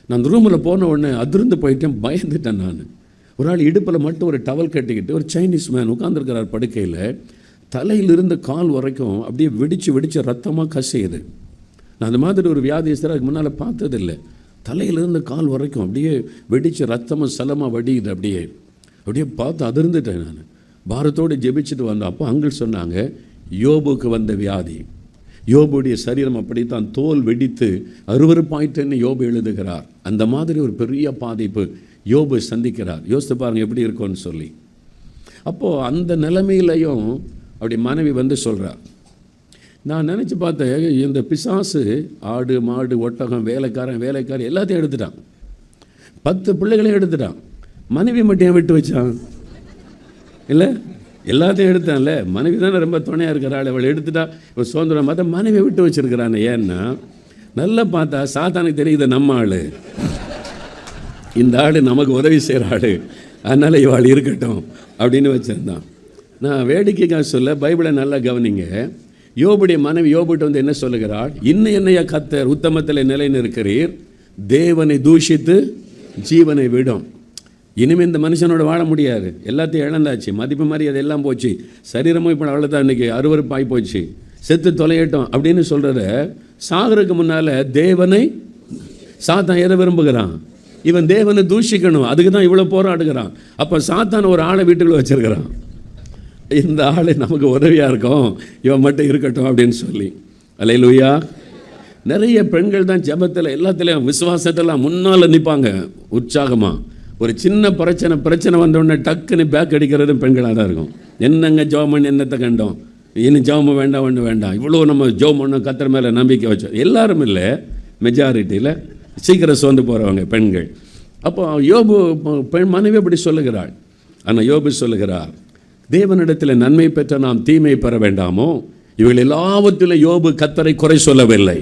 நான் அந்த ரூமில் போன உடனே அதிர்ந்து போயிட்டேன், பயந்துட்டேன். நான் ஒரு ஆள் இடுப்பில் மட்டும் ஒரு டவல் கட்டிக்கிட்டு ஒரு சைனீஸ் மேன் உட்காந்துருக்கிறார் படுக்கையில். தலையிலிருந்து கால் வரைக்கும் அப்படியே வெடித்து ரத்தமாக கசியுது. நான் அந்த மாதிரி ஒரு வியாதியஸ்தரை அதுக்கு முன்னால் பார்த்ததில்லை. தலையிலிருந்து கால் வரைக்கும் அப்படியே வெடித்து ரத்தமாக சலமாக வடியுது. அப்படியே பார்த்து அதிர்ந்துட்டேன். நான் பாரத்தோடு ஜெபிச்சுட்டு வந்தேன். அப்போ அங்கிள் சொன்னாங்க, யோபுக்கு வந்த வியாதி, யோபுடைய சரீரம் அப்படித்தான் தோல் வெடித்து அருவருப்பாயிட்டுன்னு யோபு எழுதுகிறார். அந்த மாதிரி ஒரு பெரிய பாதிப்பு யோபு சந்திக்கிறார். யோசித்து பாருங்கள் எப்படி இருக்கும்னு சொல்லி. அப்போது அந்த நிலைமையிலையும் அப்படி மனைவி வந்து சொல்கிறார். நான் நினச்சி பார்த்தேன், இந்த பிசாசு ஆடு மாடு ஒட்டகம் வேலைக்காரன் எல்லாத்தையும் எடுத்துட்டான். 10 பிள்ளைகளையும் எடுத்துட்டான். மனைவி மட்டும் விட்டு வச்சான் இல்லை? எல்லாத்தையும் எடுத்தான்ல. மனைவி தானே ரொம்ப துணையாக இருக்கிறாள். அவளை எடுத்துட்டா இப்போ சுதந்திரம் பார்த்தா மனைவியை விட்டு வச்சுருக்கிறான். ஏன்னா நல்லா பார்த்தா சாத்தானுக்கு தெரியுது, நம்ம ஆள், இந்த ஆள் நமக்கு உதவி செய்கிற ஆள், அதனால் இவாள் இருக்கட்டும் அப்படின்னு வச்சுருந்தான். நான் வேடிக்கைக்காக சொல்ல, பைபிளை நல்லா கவனிங்க. யோபுடைய மனைவி யோபுட்டு வந்து என்ன சொல்லுகிறாள்? இன்னும் என்னையா கர்த்தர் உத்தமத்தில் நிலை நிற்கிறீர், தேவனை தூஷித்து ஜீவனை விடும். இனிமேல் இந்த மனுஷனோட வாழ முடியாது, எல்லாத்தையும் இழந்தாச்சு, மதிப்பு மாதிரி அதெல்லாம் போச்சு, சரீரமும் இப்போ அவ்வளோதான், இன்றைக்கி அருவருப்பாகி போச்சு, செத்து தொலையட்டும் அப்படின்னு சொல்கிறத, சாகருக்கு முன்னால் தேவனை சாத்தான் எதை விரும்புகிறான்? இவன் தேவனை தூஷிக்கணும், அதுக்கு தான் இவ்வளோ போராடுகிறான். அப்போ சாத்தான் ஒரு ஆளை வீட்டுக்குள்ள வச்சிருக்கிறான். இந்த ஆள் நமக்கு உதவியாக இருக்கும், இவன் மட்டும் இருக்கட்டும் அப்படின்னு சொல்லி. அல்லேலூயா. நிறைய பெண்கள் தான் ஜெபத்தில் எல்லாத்துலேயும் விசுவாசத்தெல்லாம் முன்னால் நிற்பாங்க உற்சாகமாக. ஒரு சின்ன பிரச்சனை வந்தோடனே டக்குன்னு பேக் அடிக்கிறதும் பெண்களாக தான் இருக்கும். என்னங்க ஜெபம் பண்ணி என்னத்தை கண்டோம், இனி ஜெபம் வேண்டாம் ஒன்று வேண்டாம், இவ்வளோ நம்ம ஜெபம் பண்ணோம், கர்த்தர் மேலே நம்பிக்கை வச்சோம். எல்லாரும் இல்லை, மெஜாரிட்டியில் சீக்கிரம் சோர்ந்து போகிறவங்க பெண்கள். அப்போ யோபு மனைவி அப்படி சொல்லுகிறாள். ஆனால் யோபு சொல்லுகிறார், தேவனிடத்தில் நன்மை பெற்ற நாம் தீமை பெற வேண்டாமோ? இவர்கள் எல்லாவற்றிலும் யோபு கர்த்தரை குறை சொல்லவில்லை,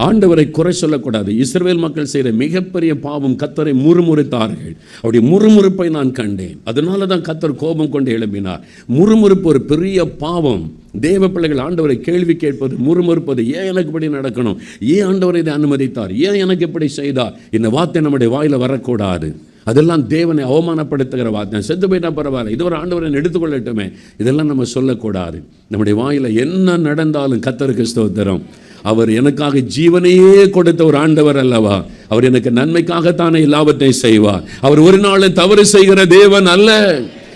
ஆண்டவரை குறை சொல்லக்கூடாது. இஸ்ரவேல் மக்கள் செய்த மிகப்பெரிய பாவம், கர்த்தரை முறுமுறுத்தார்கள். அவருடைய முறுமுறுப்பை நான் கண்டேன், அதனால தான் கர்த்தர் கோபம் கொண்டு எழுப்பினார். முறுமுறுப்பு ஒரு பெரிய பாவம். தேவ பிள்ளைகள் ஆண்டவரை கேள்வி கேட்பது, முறுமுறுப்பது, ஏன் எனக்கு இப்படி நடக்கணும், ஏன் ஆண்டவரை இதை அனுமதித்தார், ஏன் எனக்கு இப்படி செய்தார், இந்த வார்த்தை நம்முடைய வாயில் வரக்கூடாது. அதெல்லாம் தேவனை அவமானப்படுத்துகிற வார்த்தை. செத்து போயிட்டா பரவாயில்ல, இது ஒரு ஆண்டவரை எடுத்துக்கொள்ளட்டுமே, இதெல்லாம் நம்ம சொல்லக்கூடாது. நம்முடைய வாயில் என்ன நடந்தாலும் கர்த்தருக்கு ஸ்தோத்திரம். அவர் எனக்காக ஜீவனையே கொடுத்த ஒரு ஆண்டவர் அல்லவா, அவர் எனக்கு நன்மைக்காகத்தானே எல்லாவற்றையும் செய்வார். அவர் ஒரு நாள் தவறு செய்கிற தேவன் அல்ல.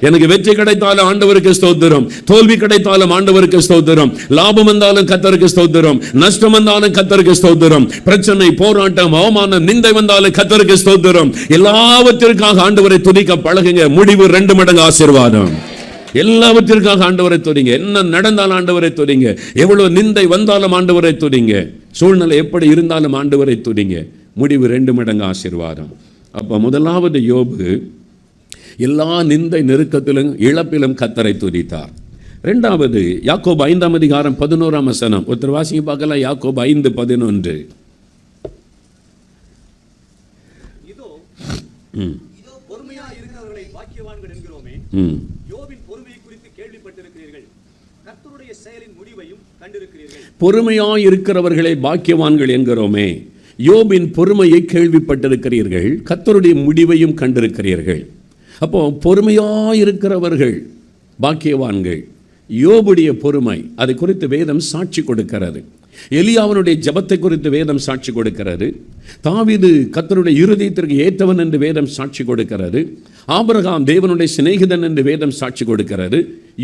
எனக்கு வெற்றி கிடைத்தாலும் ஆண்டவருக்கு ஸ்தோத்திரம், தோல்வி கிடைத்தாலும் ஆண்டவருக்கு ஸ்தோத்திரம், லாபம் வந்தாலும் கர்த்தருக்கு ஸ்தோத்திரம், நஷ்டம் வந்தாலும் கர்த்தருக்கு ஸ்தோத்திரம், பிரச்சனை, போராட்டம், அவமானம், நிந்தை வந்தாலும் கர்த்தருக்கு ஸ்தோத்திரம். எல்லாவற்றிற்காக ஆண்டவரை துதிக்க பழகுங்க. முடிவு 2 மடங்கு ஆசீர்வாதம். எல்லாவற்றிற்காக ஆண்டவரை துதிங்க. என்ன நடந்தாலும் ஆண்டவரை துதிங்க. எவ்வளவு நிந்தை வந்தாலும் ஆண்டவரை துதிங்க. சூழ்நிலை எப்படி இருந்தாலும் ஆண்டவரை துதிங்க. முடிவு 2 மடங்கு ஆசீர்வாதம். அப்போ முதலாவது யோபு எல்லா நிந்தை நெருக்கத்திலும் இழப்பிலும் கர்த்தரை துதித்தார். இரண்டாவது யாக்கோபு 5ஆம் அதிகாரம் 11ஆம் வசனம். ஒருத்தர் வாசிங்க பார்க்கலாம். யாக்கோபு 5:11. பொறுமையாய் இருக்கிறவர்களை பாக்கியவான்கள் என்கிறோமே. யோபின் பொறுமையை கேள்விப்பட்டிருக்கிறீர்கள், கர்த்தருடைய முடிவையும் கண்டிருக்கிறீர்கள். அப்போ பொறுமையாய் இருக்கிறவர்கள் பாக்கியவான்கள். யோபுடைய பொறுமை, அதை குறித்து வேதம் சாட்சி கொடுக்கிறது. எலியாவினுடைய ஜெபத்தை குறித்து வேதம் சாட்சி கொடுக்கிறது. தாவீது கர்த்தருடைய இருதயத்திற்கு ஏற்றவன் என்று வேதம் சாட்சி கொடுக்கிறது. ஆபிரகாம் தேவனுடைய சிநேகிதன் என்று வேதம் சாட்சி கொடுக்கிறது.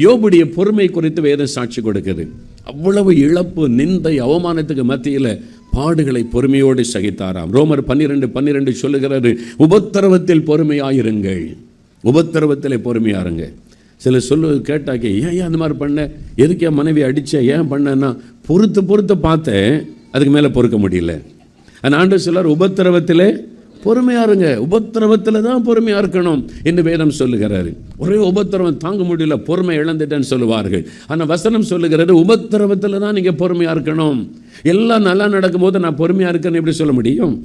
யோபுடைய பொறுமை குறித்து வேதம் சாட்சி கொடுக்கிறது. அவ்வளவு இழப்பு, நிந்தை, அவமானத்துக்கு மத்தியில் பாடுகளை பொறுமையோடு சகித்தாராம். ரோமர் 12:12 சொல்லுகிறது, உபத்திரவத்தில் பொறுமையாயிருங்கள். உபத்திரவத்தில் பொறுமையாருங்க. சில கேட்டாக்க, ஏன் அந்த மாதிரி பண்ண, எதுக்கு என் மனைவி அடிச்ச, ஏன் பண்ணேன்னா பொறுத்து பார்த்தேன், அதுக்கு மேலே பொறுக்க முடியல. ஆனால் ஆண்டவர் சிலர் உபத்திரவத்திலே பொறுமையாருங்க, உபத்திரவத்தில் தான் பொறுமையாக இருக்கணும் என்று வேதம் சொல்லுகிறாரு. ஒரே உபத்திரவம் தாங்க முடியல, பொறுமை இழந்துட்டேன்னு சொல்லுவார்கள். ஆனால் வசனம் சொல்லுகிறது, உபத்திரவத்தில் தான் நீங்கள் பொறுமையாக இருக்கணும். எல்லாம் நல்லா நடக்கும்போது நான் பொறுமையாக இருக்கேன்னு எப்படி சொல்ல முடியும்?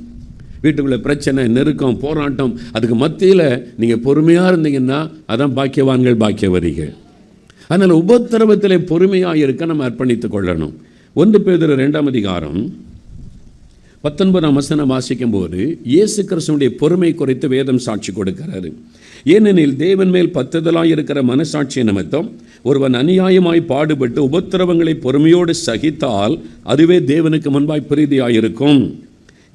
வீட்டுக்குள்ளே பிரச்சனை, நெருக்கம், போராட்டம், அதுக்கு மத்தியில் நீங்கள் பொறுமையாக இருந்தீங்கன்னா அதான் பாக்கியவான்கள், பாக்கியவதிகள். அதனால் உபத்திரவத்திலே பொறுமையாக இருக்க நம்ம அர்ப்பணித்துக் கொள்ளணும். 1 பேதுரு 2ஆம் அதிகாரம் 19ஆம் வசனம் வாசிக்கும் போது இயேசு கிறிஸ்துவினுடைய பொறுமை குறித்து வேதம் சாட்சி கொடுக்கிறது. ஏனெனில் தேவன் மேல் பற்றுதலாய் இருக்கிற மனசாட்சி நிமித்தம் ஒருவன் அநியாயமாய் பாடுபட்டு உபத்திரவங்களை பொறுமையோடு சகித்தால் அதுவே தேவனுக்கு முன்பாய் பிரீதியாயிருக்கும்.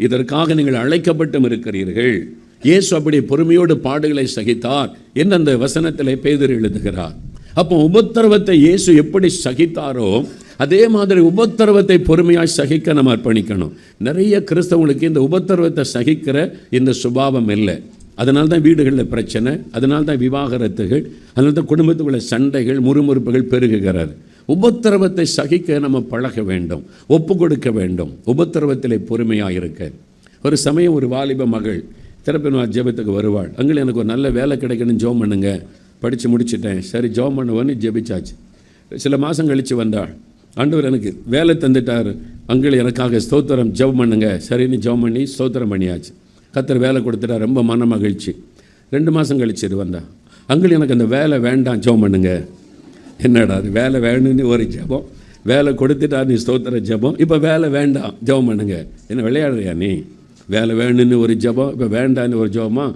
இதற்காக நீங்கள் அழைக்கப்பட்டும் இருக்கிறீர்கள். இயேசு அப்படி பொறுமையோடு பாடுகளை சகித்தார் என்று அந்த வசனத்திலே பேதுரு எழுதுகிறார். அப்போ உபத்திரவத்தை இயேசு எப்படி சகித்தாரோ அதே மாதிரி உபத்திரவத்தை பொறுமையாய் சகிக்க நம்ம அர்ப்பணிக்கணும். நிறைய கிறிஸ்தவங்களுக்கு இந்த உபத்திரவத்தை சகிக்கிற இந்த சுபாவம் இல்லை. அதனால தான் வீடுகளில் பிரச்சனை, அதனால தான் விவாகரத்துகள், அதனால தான் குடும்பத்துக்குள்ள சண்டைகள், முறுமுறுப்புகள் பெருகுகிறது. உபத்திரவத்தை சகிக்க நம்ம பழக வேண்டும், ஒப்பு கொடுக்க வேண்டும், உபத்திரவத்திலே பொறுமையாக இருக்க. ஒரு சமயம் ஒரு வாலிப மகள் திறப்பின் ஜெபத்துக்கு வருவாள். அங்கே எனக்கு ஒரு நல்ல வேலை கிடைக்கணும்னு ஜெபம் பண்ணுங்க, படித்து முடிச்சுட்டேன், சரி ஜெபம் பண்ணுவோன்னு ஜெபிச்சாச்சு. சில மாதம் கழித்து வந்தாள். ஆண்டவர் எனக்கு வேலை தந்துட்டார், அங்கே எனக்காக ஸ்தோத்திரம் ஜெபம் பண்ணுங்க, சரின்னு ஜெபம் பண்ணி ஸ்தோத்திரம் பண்ணியாச்சு. கர்த்தர் வேலை கொடுத்துட்டா, ரொம்ப மன மகிழ்ச்சி. 2 மாதம் கழிச்சு வந்தா, அங்கே எனக்கு அந்த வேலை வேண்டாம் ஜெபம் பண்ணுங்க. என்னடா அது, வேலை வேணும்னு ஒரு ஜெபம், வேலை கொடுத்துட்டா நீ ஸ்தோத்திர ஜெபம், இப்போ வேலை வேண்டாம் ஜெபம் பண்ணுங்க. என்ன விளையாடுறியா நீ? வேலை வேணும்னு ஒரு ஜெபம், இப்போ வேண்டான்னு ஒரு ஜெபமா?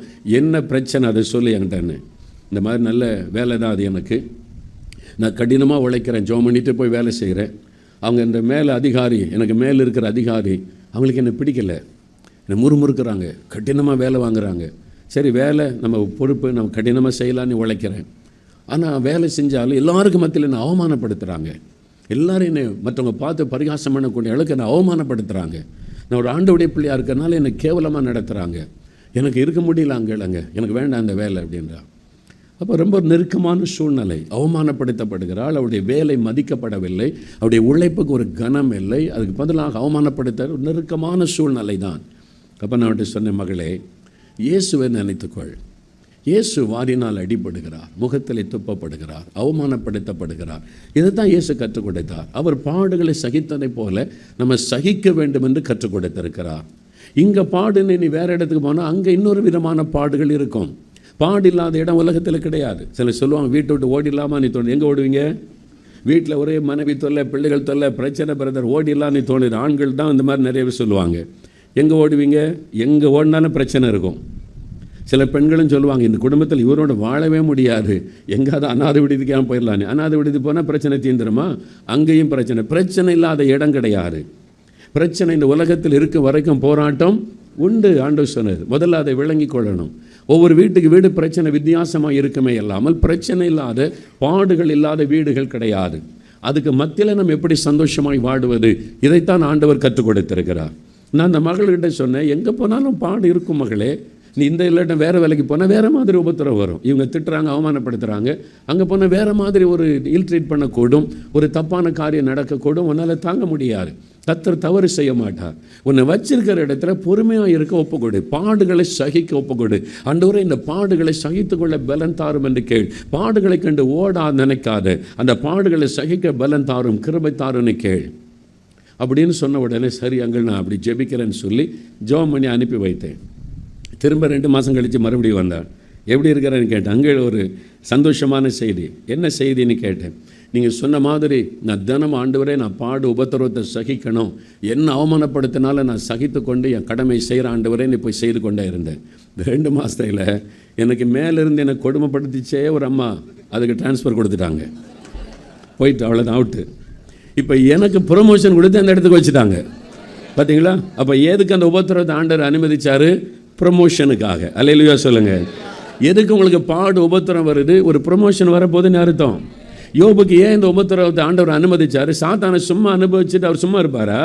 என்ன பிரச்சனை அதை சொல்லி என்கிட்டன்னு. இந்த மாதிரி நல்ல வேலை தான் அது, எனக்கு நான் கடினமாக உழைக்கிறேன், ஜெபம் பண்ணிட்டு போய் வேலை செய்கிறேன். அவங்க இந்த மேலே அதிகாரி, எனக்கு மேலே இருக்கிற அதிகாரி, அவங்களுக்கு என்ன பிடிக்கலை, முறுமுறுக்கிறாங்க, கடினமாக வேலை வாங்குறாங்க. சரி, வேலை நம்ம பொறுப்பு, நம்ம கடினமாக செய்யலான்னு உழைக்கிறேன். ஆனால் வேலை செஞ்சாலும் எல்லாருக்கும் மத்தியில் என்னை அவமானப்படுத்துகிறாங்க. எல்லோரும் என்னை மற்றவங்க பார்த்து பரிகாசம் பண்ணக்கூடிய அளவுக்கு என்னை அவமானப்படுத்துகிறாங்க. நான் ஒரு ஆண்டவருடைய பிள்ளையாக இருக்கிறனால என்னை கேவலமாக நடத்துகிறாங்க. எனக்கு இருக்க முடியல அங்கே எனக்கு வேண்டாம் அந்த வேலை அப்படின்றா. அப்போ ரொம்ப நெருக்கமான சூழ்நிலை, அவமானப்படுத்தப்படுகிறாள். அவருடைய வேலை மதிக்கப்படவில்லை, அவருடைய உழைப்புக்கு ஒரு கனம் இல்லை, அதுக்கு பதிலாக அவமானப்படுத்த ஒரு நெருக்கமான சூழ்நிலை தான். அப்போ நான் அவர்கிட்ட சொன்ன, மகளே, இயேசுவை நினைத்துக்கொள். இயேசு வாரினால் அடிபடுகிறார், முகத்தில் துப்பப்படுகிறார், அவமானப்படுத்தப்படுகிறார். இதை தான் இயேசு கற்றுக் கொடுத்தார். அவர் பாடுகளை சகித்ததை போல நம்ம சகிக்க வேண்டும் என்று கற்றுக் கொடுத்திருக்கிறார். இங்கே பாடுன்னு நீ வேறு இடத்துக்கு போனால் அங்கே இன்னொரு விதமான பாடுகள் இருக்கும். பாடு இல்லாத இடம் உலகத்தில் கிடையாது. சில சொல்லுவாங்க, வீட்டை விட்டு ஓடிடலாமா நீ தோணுது. எங்கே ஓடுவீங்க? வீட்டில் ஒரே மனைவி தொல்லை, பிள்ளைகள் தொல்லை, பிரச்சனை, பிரதர், ஓடிடலாம் நீ தோணுது. ஆண்கள் தான் இந்த மாதிரி நிறைய பேர் சொல்லுவாங்க. எங்கே ஓடுவீங்க? எங்கே ஓடினாலும் பிரச்சனை இருக்கும். சில பெண்களும் சொல்லுவாங்க, இந்த குடும்பத்தில் இவரோட வாழவே முடியாது, எங்காவது அனாதை விடுதிக்காமல் போயிடலான்னு. அனாதை விடுதி போனால் பிரச்சனை தீர்ந்துருமா? அங்கேயும் பிரச்சனை. பிரச்சனை இல்லாத இடம் கிடையாது. பிரச்சனை இந்த உலகத்தில் இருக்க வரைக்கும் போராட்டம் உண்டு. ஆண்டவர் சொன்னது, முதல்ல அதை விளங்கி கொள்ளணும். ஒவ்வொரு வீட்டுக்கு வீடு பிரச்சனை வித்தியாசமாக இருக்குமே இல்லாமல் பிரச்சனை இல்லாத, பாடுகள் இல்லாத வீடுகள் கிடையாது. அதுக்கு மத்தியில் நம்ம எப்படி சந்தோஷமாய் வாடுவது, இதைத்தான் ஆண்டவர் கற்றுக் கொடுத்திருக்கிறார். நான் அந்த மகள்கிட்ட சொன்னேன், எங்கே போனாலும் பாடு இருக்கும் மகளே. நீ இந்த இல்லாட்ட வேறு வேலைக்கு போனால் வேறு மாதிரி உபத்திரம் வரும். இவங்க திட்டுறாங்க, அவமானப்படுத்துகிறாங்க. அங்கே போனால் வேறு மாதிரி ஒரு இல்ட்ரீட் பண்ணக்கூடும், ஒரு தப்பான காரியம் நடக்கக்கூடும். உன்னால் தாங்க முடியாது. கர்த்தர் தவறு செய்ய மாட்டார். உன்னை வச்சிருக்கிற இடத்துல பொறுமையாக இருக்க ஒப்புக்கொடு, பாடுகளை சகிக்க ஒப்புக்கொடு. ஆண்டவரே, இந்த பாடுகளை சகித்து கொள்ள பலன் தாரும் என்று கேள். பாடுகளை கண்டு ஓடா நினைக்காத, அந்த பாடுகளை சகிக்க பலன் தாரும், கிருபை தாருன்னு கேள் அப்படின்னு சொன்ன உடனே, சரி அங்கள் நான் அப்படி ஜெபிக்கிறேன்னு சொல்லி ஜெபம் பண்ணி அனுப்பி வைத்தேன். திரும்ப 2 மாதம் கழித்து மறுபடியும் வந்தாள். எப்படி இருக்கிறேன்னு கேட்டேன். அங்கே ஒரு சந்தோஷமான செய்தி. என்ன செய்தின்னு கேட்டேன். நீங்கள் சொன்ன மாதிரி நான் தினம் ஆண்டவரே, நான் பாடு உபத்திரவத்தை சகிக்கணும், என்ன அவமானப்படுத்தினாலும் நான் சகித்து கொண்டு என் கடமை செய்கிற ஆண்டவரே நீ போய் செய்து கொண்டே இருந்தேன். இந்த 2 மாதத்தில் எனக்கு மேலேருந்து என்னை கொடுமைப்படுத்திச்சே ஒரு அம்மா, அதுக்கு டிரான்ஸ்ஃபர் கொடுத்துட்டாங்க. போயிட்டு அவ்வளோதான், அவுட்டு. இப்போ எனக்கு ப்ரொமோஷன் கொடுத்து அந்த இடத்துக்கு வச்சுட்டாங்க. பார்த்தீங்களா? அப்போ எதுக்கு அந்த உபத்திரவத்தை ஆண்டவர் அனுமதிச்சார்? ப்ரமோஷனுக்காக. அல்லேலூயா சொல்லுங்கள். எதுக்கு உங்களுக்கு பாடு உபத்திரம் வருது? ஒரு ப்ரமோஷன் வரப்போதுன்னு அர்த்தம். யோபுக்கு ஏன் இந்த உபத்திரவத்தை ஆண்டவர் அனுமதிச்சார்? சாத்தானை சும்மா அனுபவிச்சுட்டு அவர் சும்மா இருப்பாரா?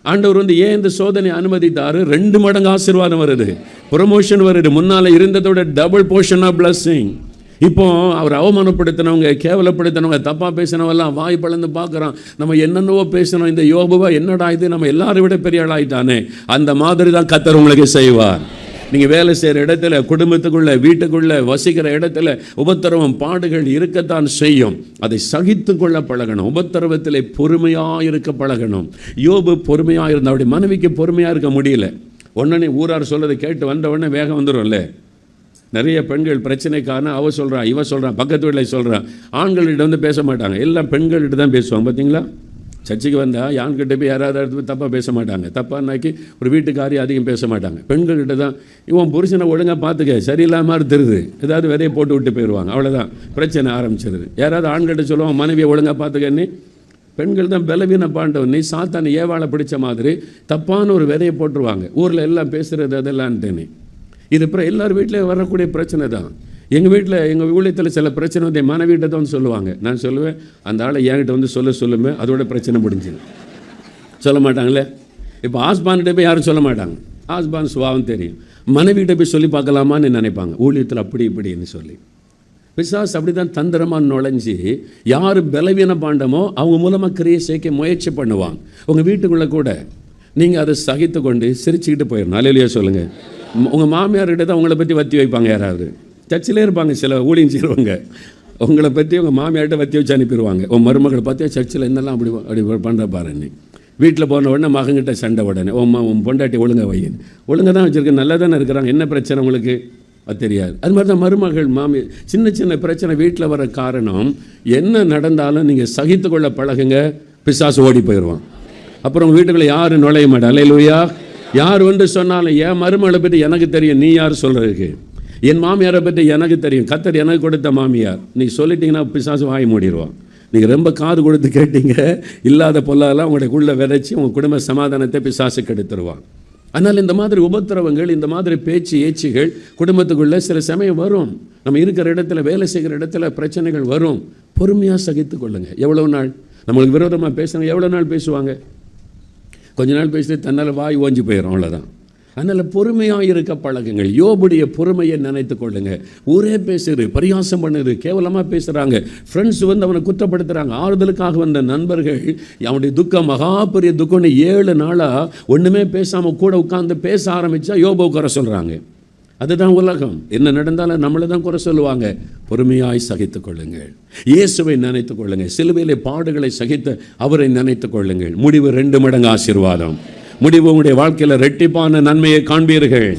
ஆண்டவர் ஏன் இந்த சோதனை அனுமதித்தார்? 2 மடங்கு ஆசீர்வாதம் வருது, ப்ரமோஷன் வருது. முன்னால் இருந்ததோட டபுள் போர்ஷன் ஆஃப் பிளஸிங். இப்போ அவர் அவமானப்படுத்தினவங்க, கேவலப்படுத்தினவங்க, தப்பாக பேசினவெல்லாம் வாய் பழந்து பார்க்குறான். நம்ம என்னென்னவோ பேசணும், இந்த யோபுவா என்னடா இது, நம்ம எல்லாரை விட பெரிய ஆளாயிட்டானே. அந்த மாதிரி தான் கர்த்தர் உங்களுக்கு செய்வார். நீங்கள் வேலை செய்கிற இடத்துல, குடும்பத்துக்குள்ளே, வீட்டுக்குள்ளே, வசிக்கிற இடத்துல உபத்திரவம், பாடுகள் இருக்கத்தான் செய்யும். அதை சகித்து கொள்ள பழகணும். உபத்திரவத்தில் பொறுமையாக இருக்க பழகணும். யோபு பொறுமையாக இருந்தால், அவருடைய மனைவிக்கு பொறுமையாக இருக்க முடியல. உடனே ஊரார் சொல்கிறதை கேட்டு வந்த உடனே வேகம் வந்துடும்ல. நிறைய பெண்கள் பிரச்சனைக்கான அவ சொல்கிறான், இவ சொல்கிறான், பக்கத்து வீட்டில் சொல்கிறான். ஆண்கள்கிட்ட பேச மாட்டாங்க, எல்லாம் பெண்கள்கிட்ட தான் பேசுவாங்க. பார்த்தீங்களா? சர்ச்சைக்கு வந்தால் ஆண்கிட்ட போய் யாராவது இடத்துல தப்பாக பேச மாட்டாங்க. தப்பானாக்கி ஒரு வீட்டுக்காரி அதிகம் பேச மாட்டாங்க. பெண்கள்கிட்ட தான், இவன் புருஷனை ஒழுங்காக பார்த்துக்க, சரியில்லாமல் தெரியுது, ஏதாவது விதையை போட்டு விட்டு போயிடுவாங்க. அவ்வளோதான், பிரச்சனை ஆரம்பிச்சிருது. யாராவது ஆண்கிட்ட சொல்லுவாங்க, மனைவியை ஒழுங்காக பார்த்துக்கன்னு. பெண்கள் தான் பலவீன பாண்டவன். நீ சாத்தானை ஏவாளை பிடிச்ச மாதிரி தப்பான ஒரு விதையை போட்டுருவாங்க. ஊரில் எல்லாம் பேசுகிறது அதெல்லான்ட்டுன்னு. இது அப்புறம் எல்லார் வீட்டிலையும் வரக்கூடிய பிரச்சனை தான். எங்கள் வீட்டில், எங்கள் ஊழியத்தில் சில பிரச்சனை வந்து என் மனைவிட்ட தான் சொல்லுவாங்க. நான் சொல்லுவேன், அந்த ஆளை என்கிட்ட சொல்லுவேன், அதோட பிரச்சனை முடிஞ்சுது. சொல்ல மாட்டாங்களே. இப்போ ஆஸ்பான்கிட்ட போய் யாரும் சொல்ல மாட்டாங்க. ஆஸ்பான் சுபாவம் தெரியும். மனைவிகிட்ட போய் சொல்லி பார்க்கலாமான்னு நினைப்பாங்க, ஊழியத்தில் அப்படி இப்படின்னு சொல்லி. பிசாசு அப்படி தான் தந்திரமாக நுழைஞ்சி யார் பலவீன பாண்டமோ அவங்க மூலமாக கிரியை சேர்க்க முயற்சி பண்ணுவாங்க. உங்கள் வீட்டுக்குள்ளே கூட நீங்கள் அதை சகித்து கொண்டு சிரிச்சுக்கிட்டு போயிடணும். அல்லேலூயா சொல்லுங்கள். உங்கள் மாமியார்கிட்ட தான் உங்களை பற்றி வத்தி வைப்பாங்க. யாராவது சர்ச்சிலே இருப்பாங்க, சில ஊழியம் செய்கிறவங்க, உங்களை பற்றி உங்கள் மாமியார்கிட்ட வத்தி வச்சு அனுப்பிடுவாங்க. உன் மருமகளை பார்த்தியா சர்ச்சில் என்னெல்லாம் அப்படி பண்ணுற பாருன்னு. வீட்டில் போன உடனே மகன்கிட்ட சண்டை உடனே, உன் பொண்டாட்டி ஒழுங்காக வையன்னு. ஒழுங்காக தான் வச்சுருக்கேன், நல்லா தானே இருக்கிறாங்க, என்ன பிரச்சனை உங்களுக்கு? அது தெரியாது. அது மாதிரி தான் மருமகள், மாமி, சின்ன சின்ன பிரச்சனை வீட்டில் வர காரணம் என்ன நடந்தாலும் நீங்கள் சகித்து கொள்ள பழகுங்க. பிசாசு ஓடி போயிடுவான். அப்புறம் உங்கள் வீட்டுக்குள்ளே யாரும் நுழைய மாட்டேன். அல்லேலூயா. யார் வந்து சொன்னாலும், என் மருமகளை பற்றி எனக்கு தெரியும், நீ யார் சொல்கிறதுக்கு? என் மாமியாரை பற்றி எனக்கு தெரியும், கர்த்தர் எனக்கு கொடுத்த மாமியார். நீ சொல்லிட்டீங்கன்னா பிசாசு வாய் மூடிடுவான். நீங்கள் ரொம்ப காது கொடுத்து கேட்டீங்க, இல்லாத பொல்லாலாம் உங்களுடைய உள்ள விதைச்சி உங்கள் குடும்ப சமாதானத்தை பிசாசு கெடுத்துருவான். ஆனால் இந்த மாதிரி உபத்திரவங்கள், இந்த மாதிரி பேச்சு ஏச்சுகள் குடும்பத்துக்குள்ளே சில சமயம் வரும். நம்ம இருக்கிற இடத்துல, வேலை செய்கிற இடத்துல பிரச்சனைகள் வரும். பொறுமையாக சகித்து கொள்ளுங்க. எவ்வளோ நாள் நம்மளுக்கு விரோதமாக பேசுகிறாங்க, எவ்வளோ நாள் பேசுவாங்க? கொஞ்ச நாள் பேசிட்டு தன்னால் வாய் ஓஞ்சி போயிடும், அவ்வளோதான். அதனால் பொறுமையாக இருக்க பழகுங்கள். யோபுடைய பொறுமையை நினைத்து கொள்ளுங்க. ஊரே பேசுது, பரியாசம் பண்ணுது, கேவலமாக பேசுகிறாங்க. ஃப்ரெண்ட்ஸ் வந்து அவனை குற்றப்படுத்துகிறாங்க. ஆறுதலுக்காக வந்த நண்பர்கள் அவனுடைய துக்கம், மகா பெரிய துக்கம்னு 7 நாளாக ஒன்றுமே பேசாமல் கூட உட்காந்து பேச ஆரம்பித்தா யோபு குறை சொல்கிறாங்க. அதுதான் உலகம். என்ன நடந்தாலும் நம்மளை தான் குறை சொல்லுவாங்க. பொறுமையாய் சகித்துக் கொள்ளுங்கள். இயேசுவை நினைத்துக் கொள்ளுங்கள். சிலுவையிலே பாடுகளை சகித்த அவரை நினைத்துக் கொள்ளுங்கள். முடிவு 2 மடங்கு ஆசீர்வாதம். முடிவு உங்களுடைய வாழ்க்கையில் இரட்டிப்பான நன்மையை காண்பீர்கள்.